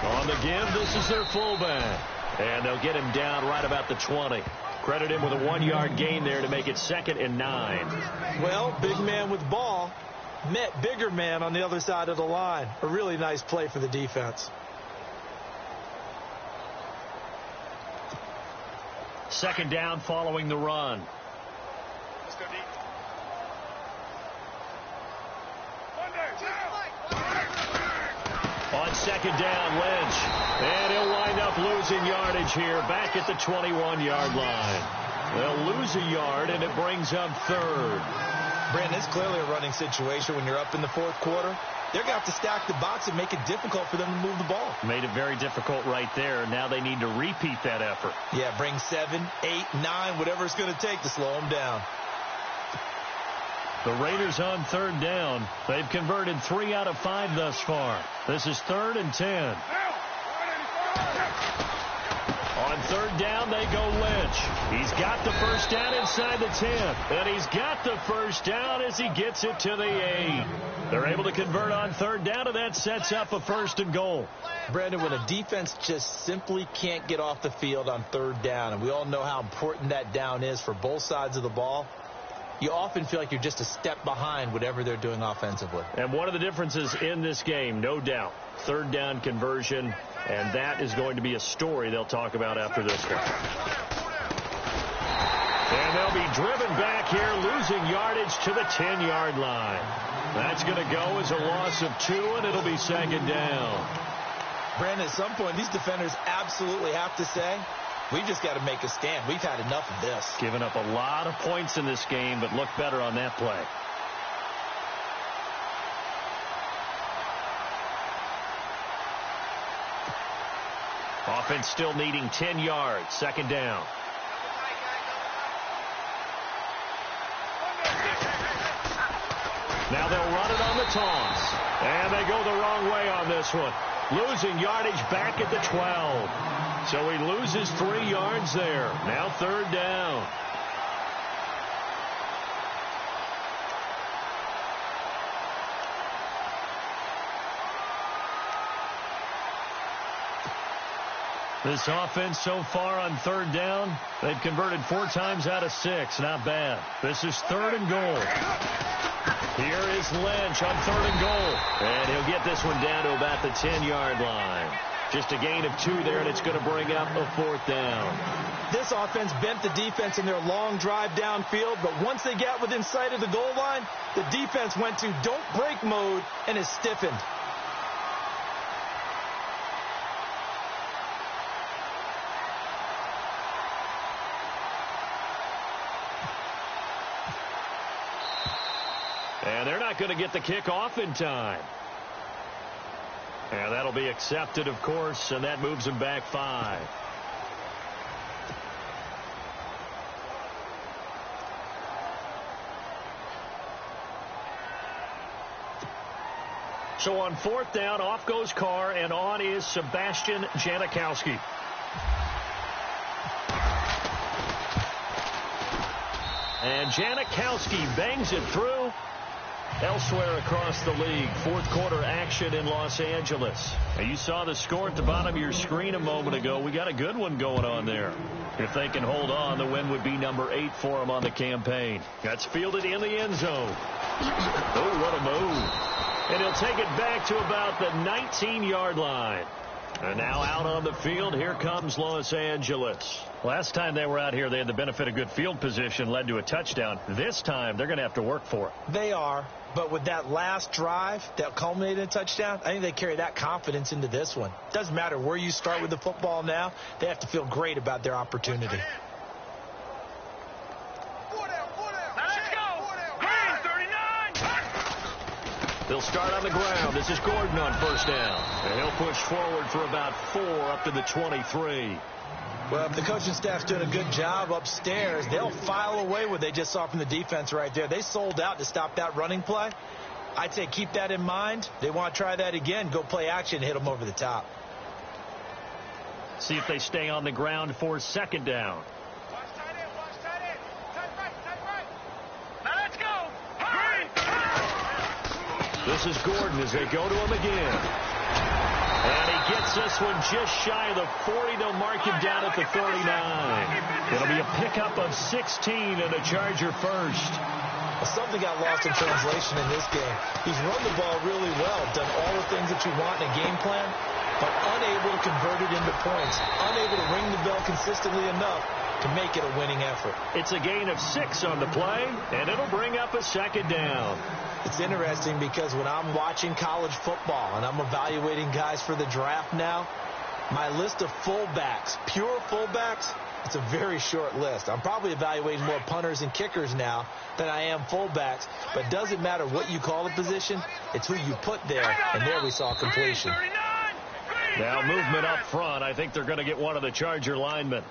On the give, this is their fullback. And they'll get him down right about the 20. Credit him with a 1-yard gain there to make it 2nd and 9. Well, big man with ball met bigger man on the other side of the line. A really nice play for the defense. 2nd down following the run. Let's go deep. On 2nd down, Lynch. And he'll wind up losing yardage here back at the 21-yard line. They'll lose a yard, and it brings up 3rd. Brandon, it's clearly a running situation when you're up in the fourth quarter. They're going to have to stack the box and make it difficult for them to move the ball. Made it very difficult right there. Now they need to repeat that effort. Yeah, bring 7, 8, 9, whatever it's going to take to slow them down. The Raiders on 3rd down. They've converted 3 out of 5 thus far. This is 3rd and 10. On third down, they go Lynch. He's got the first down inside the 10. And he's got the first down as he gets it to the 8. They're able to convert on third down, and that sets up a 1st and goal. Brandon, when a defense just simply can't get off the field on third down, and we all know how important that down is for both sides of the ball, you often feel like you're just a step behind whatever they're doing offensively. And one of the differences in this game, no doubt, third down conversion, and that is going to be a story they'll talk about after this one. And they'll be driven back here, losing yardage to the 10-yard line. That's going to go as a loss of 2, and it'll be 2nd down. Brandon, at some point, these defenders absolutely have to say, we've just got to make a stand. We've had enough of this. Giving up a lot of points in this game, but look better on that play. Offense still needing 10 yards. 2nd down. Now they'll run it on the toss. And they go the wrong way on this one. Losing yardage back at the 12. So he loses 3 yards there. Now 3rd down. This offense so far on 3rd down, they've converted 4 times out of 6. Not bad. This is 3rd and goal. Here is Lynch on 3rd and goal. And he'll get this one down to about the 10-yard line. Just a gain of 2 there, and it's going to bring up a 4th down. This offense bent the defense in their long drive downfield, but once they got within sight of the goal line, the defense went to don't break mode and is stiffened. And they're not going to get the kick off in time. And that'll be accepted, of course, and that moves them back 5. So on 4th down, off goes Carr, and on is Sebastian Janikowski. And Janikowski bangs it through. Elsewhere across the league, 4th quarter action in Los Angeles. Now you saw the score at the bottom of your screen a moment ago. We got a good one going on there. If they can hold on, the win would be number 8 for them on the campaign. That's fielded in the end zone. Oh, what a move. And he'll take it back to about the 19-yard line. And now out on the field, here comes Los Angeles. Last time they were out here, they had the benefit of good field position, led to a touchdown. This time, they're going to have to work for it. They are, but with that last drive that culminated in a touchdown, I think they carry that confidence into this one. Doesn't matter where you start with the football now, they have to feel great about their opportunity. They'll start on the ground. This is Gordon on 1st down. And he'll push forward for about 4 up to the 23. Well, if the coaching staff's doing a good job upstairs, they'll file away what they just saw from the defense right there. They sold out to stop that running play. I'd say keep that in mind. They want to try that again. Go play action, hit them over the top. See if they stay on the ground for 2nd down. This is Gordon as they go to him again. And he gets this one just shy of the 40. They'll mark him down at the 39. It'll be a pickup of 16 and a Charger first. Something got lost in translation in this game. He's run the ball really well, done all the things that you want in a game plan, but unable to convert it into points, unable to ring the bell consistently enough to make it a winning effort. It's a gain of 6 on the play, and it'll bring up a 2nd down. It's interesting because when I'm watching college football and I'm evaluating guys for the draft now, my list of fullbacks, pure fullbacks, it's a very short list. I'm probably evaluating more punters and kickers now than I am fullbacks, but it doesn't matter what you call the position, it's who you put there, and there we saw completion. Now movement up front. I think they're going to get one of the Charger linemen.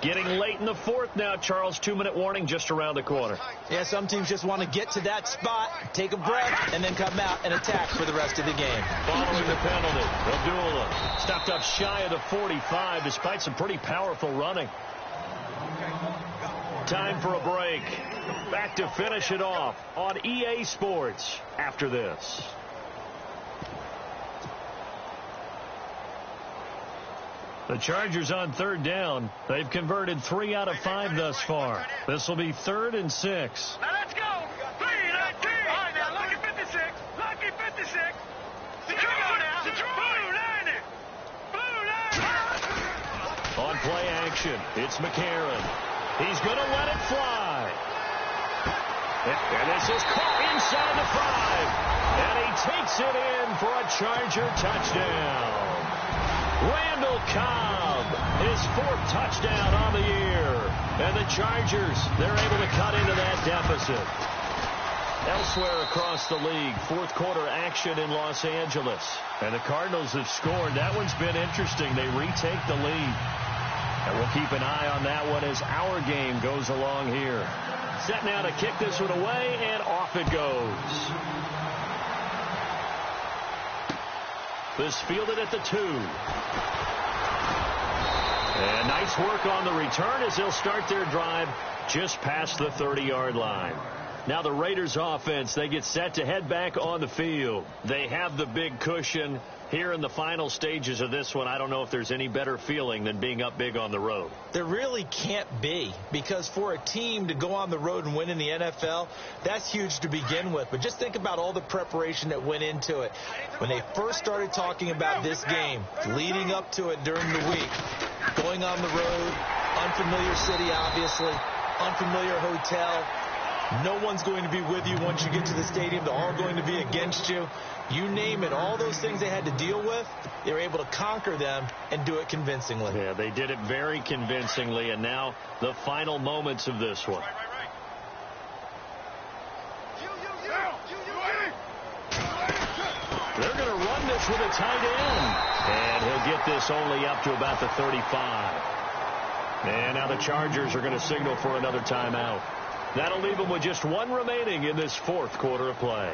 Getting late in the fourth now, Charles. 2-minute warning just around the corner. Yeah, some teams just want to get to that spot, take a breath, and then come out and attack for the rest of the game. Following the penalty, Abdullah stopped up shy of the 45 despite some pretty powerful running. Time for a break. Back to finish it off on EA Sports after this. The Chargers on third down. They've converted 3 out of 5 thus far. This will be 3rd and 6. Now let's go. 3-19. All right, now, lucky 56. Lucky 56. Control now. Blue 90. Blue 90. On play action, it's McCarron. He's going to let it fly. And this is caught inside the 5. And he takes it in for a Charger touchdown. Randall Cobb, his 4th touchdown on the year. And the Chargers, they're able to cut into that deficit. Elsewhere across the league, 4th quarter action in Los Angeles. And the Cardinals have scored. That one's been interesting. They retake the lead. And we'll keep an eye on that one as our game goes along here. Set now to kick this one away, and off it goes. This fielded at the 2. And nice work on the return as they'll start their drive just past the 30-yard line. Now the Raiders offense, they get set to head back on the field. They have the big cushion. Here in the final stages of this one, I don't know if there's any better feeling than being up big on the road. There really can't be, because for a team to go on the road and win in the NFL, that's huge to begin with. But just think about all the preparation that went into it. When they first started talking about this game, leading up to it during the week, going on the road, unfamiliar city, obviously, unfamiliar hotel. No one's going to be with you once you get to the stadium. They're all going to be against you. You name it, all those things they had to deal with, they were able to conquer them and do it convincingly. Yeah, they did it very convincingly, and now the final moments of this one. They're going to run this with a tight end, and he'll get this only up to about the 35. And now the Chargers are going to signal for another timeout. That'll leave them with just 1 remaining in this 4th quarter of play.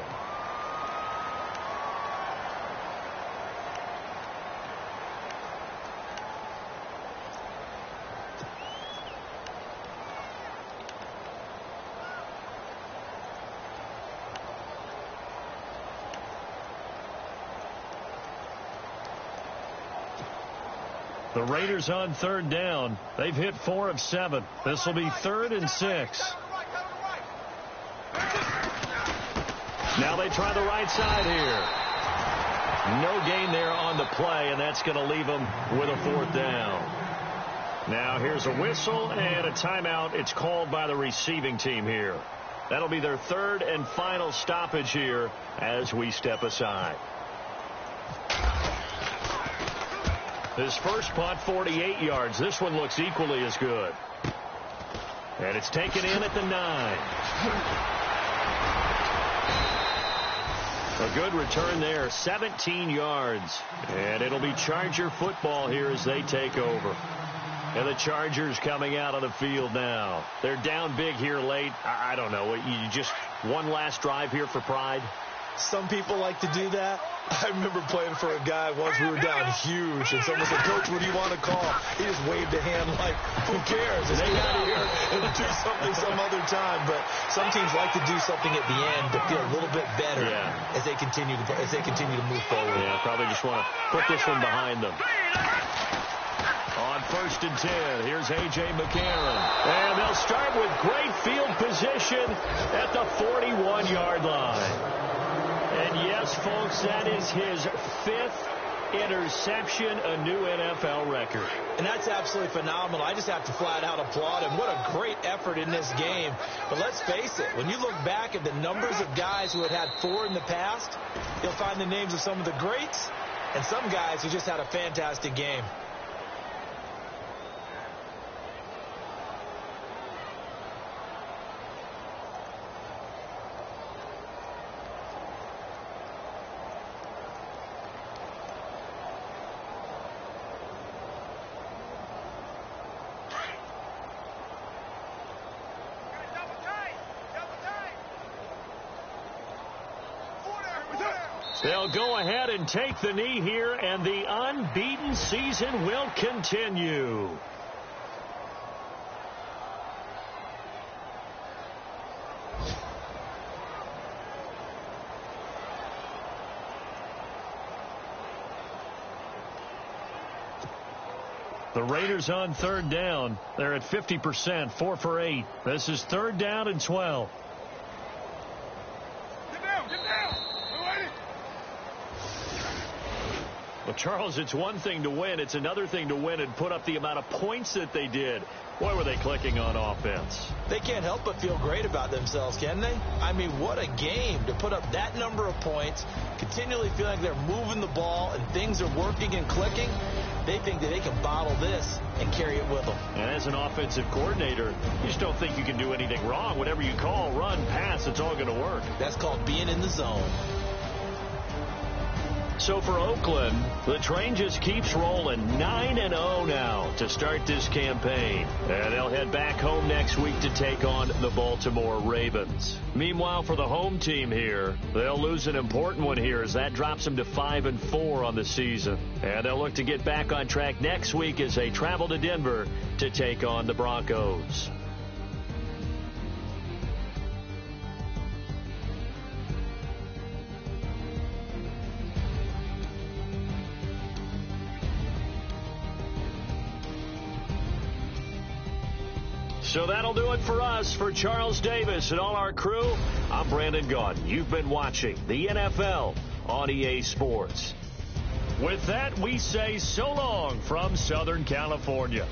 The Raiders on third down. They've hit 4 of 7. This will be 3rd and 6. Now they try the right side here. No gain there on the play, and that's going to leave them with a 4th down. Now here's a whistle and a timeout. It's called by the receiving team here. That'll be their 3rd and final stoppage here as we step aside. His first punt, 48 yards. This one looks equally as good. And it's taken in at the 9. A good return there, 17 yards. And it'll be Charger football here as they take over. And the Chargers coming out on the field now. They're down big here late. I don't know. You just one last drive here for pride? Some people like to do that. I remember playing for a guy once. We were down huge, and someone said, "Coach, what do you want to call?" He just waved a hand like, "Who cares? Let's get out of here and do something some other time." But some teams like to do something at the end to feel a little bit better as they continue to move forward. Yeah, probably just want to put this one behind them. On 1st and 10, here's A.J. McCarron. And they'll start with great field position at the 41-yard line. And yes, folks, that is his 5th interception, a new NFL record. And that's absolutely phenomenal. I just have to flat out applaud him. What a great effort in this game. But let's face it, when you look back at the numbers of guys who had 4 in the past, you'll find the names of some of the greats and some guys who just had a fantastic game. They'll go ahead and take the knee here, and the unbeaten season will continue. The Raiders on third down. They're at 50%, 4 for 8. This is third down and 12. Get down, get down. Well, Charles, it's one thing to win. It's another thing to win and put up the amount of points that they did. Boy, were they clicking on offense. They can't help but feel great about themselves, can they? I mean, what a game to put up that number of points, continually feel like they're moving the ball and things are working and clicking. They think that they can bottle this and carry it with them. And as an offensive coordinator, you just don't think you can do anything wrong. Whatever you call, run, pass, it's all going to work. That's called being in the zone. So for Oakland, the train just keeps rolling 9-0 now to start this campaign. And they'll head back home next week to take on the Baltimore Ravens. Meanwhile, for the home team here, they'll lose an important one here as that drops them to 5-4 on the season. And they'll look to get back on track next week as they travel to Denver to take on the Broncos. So that'll do it for us. For Charles Davis and all our crew, I'm Brandon Gaudin. You've been watching the NFL on EA Sports. With that, we say so long from Southern California.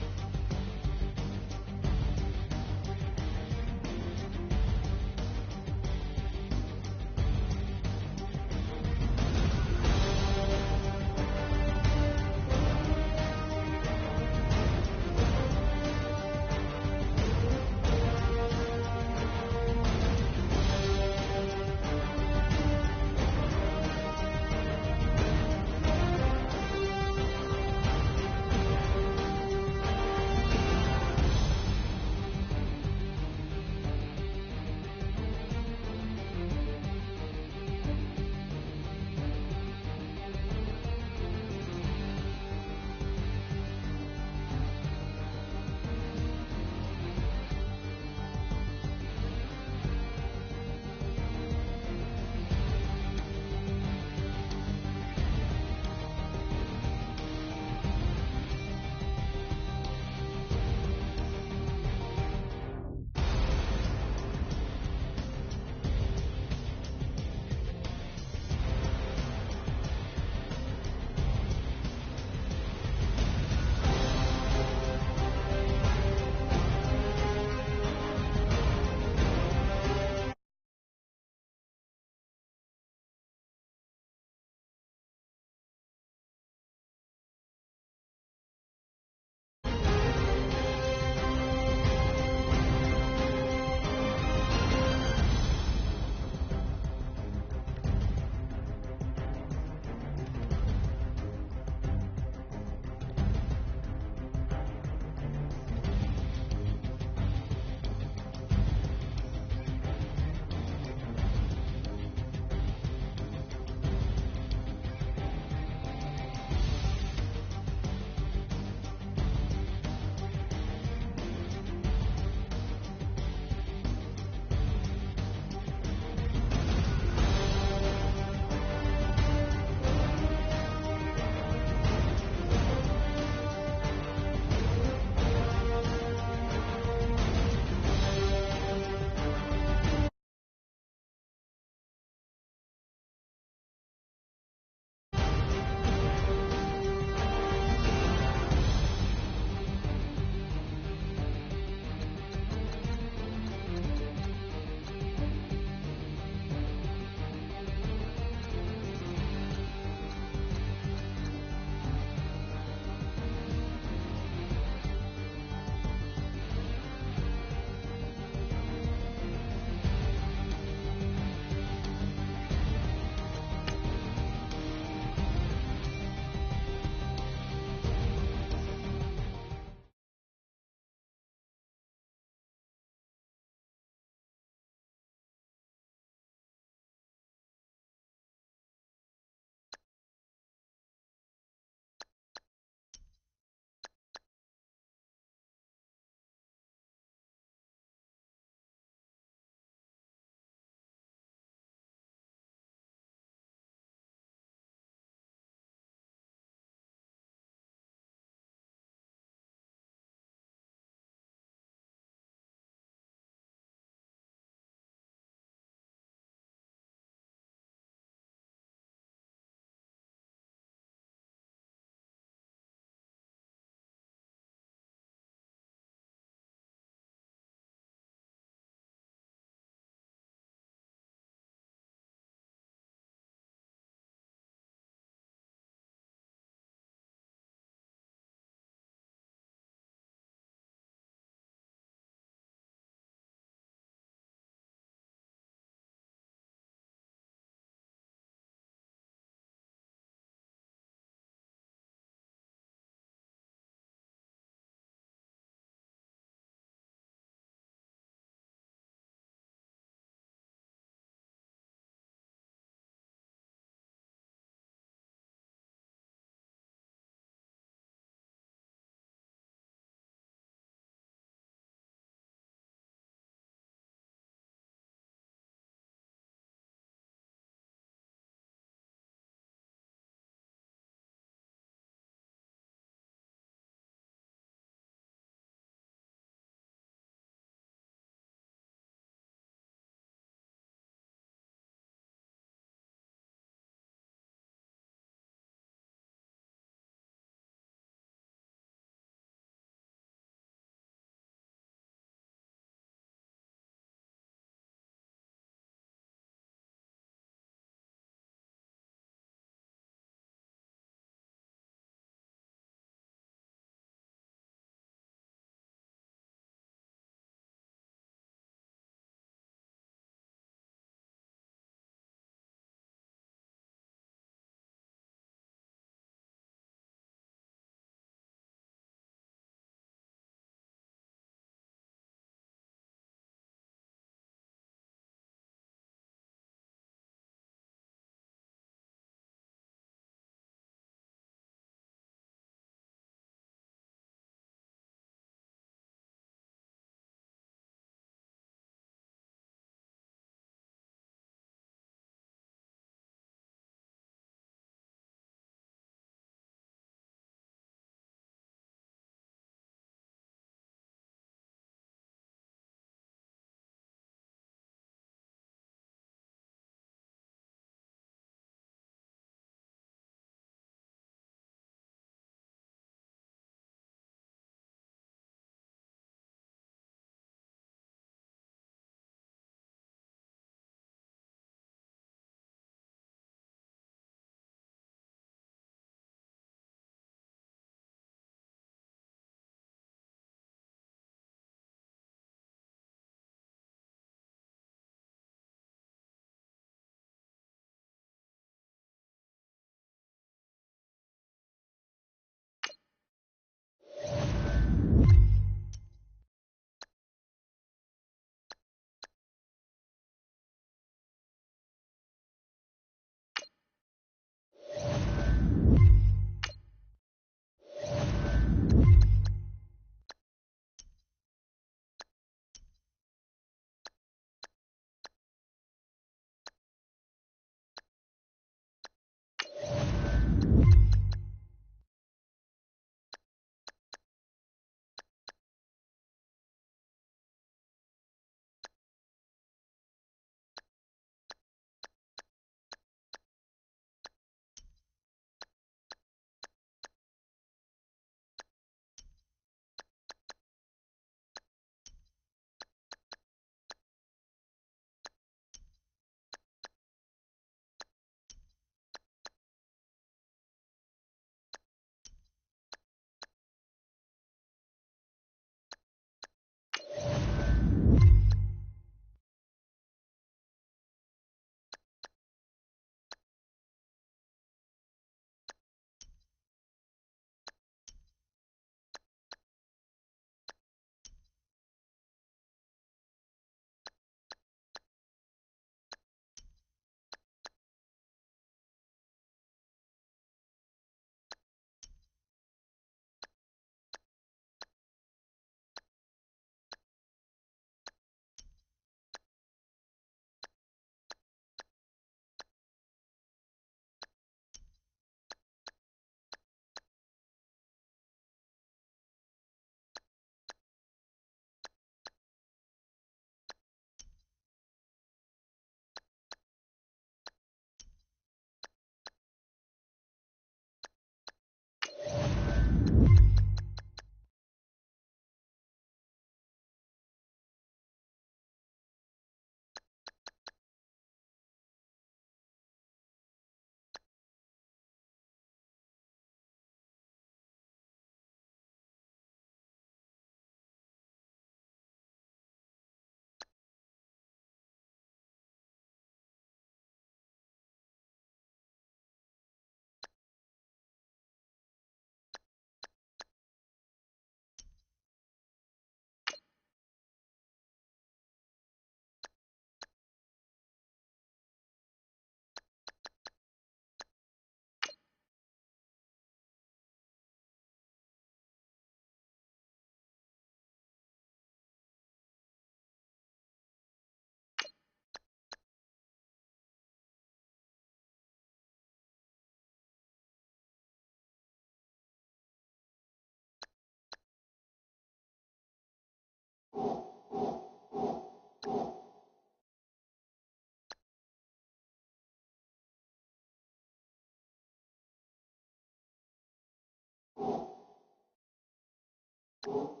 it.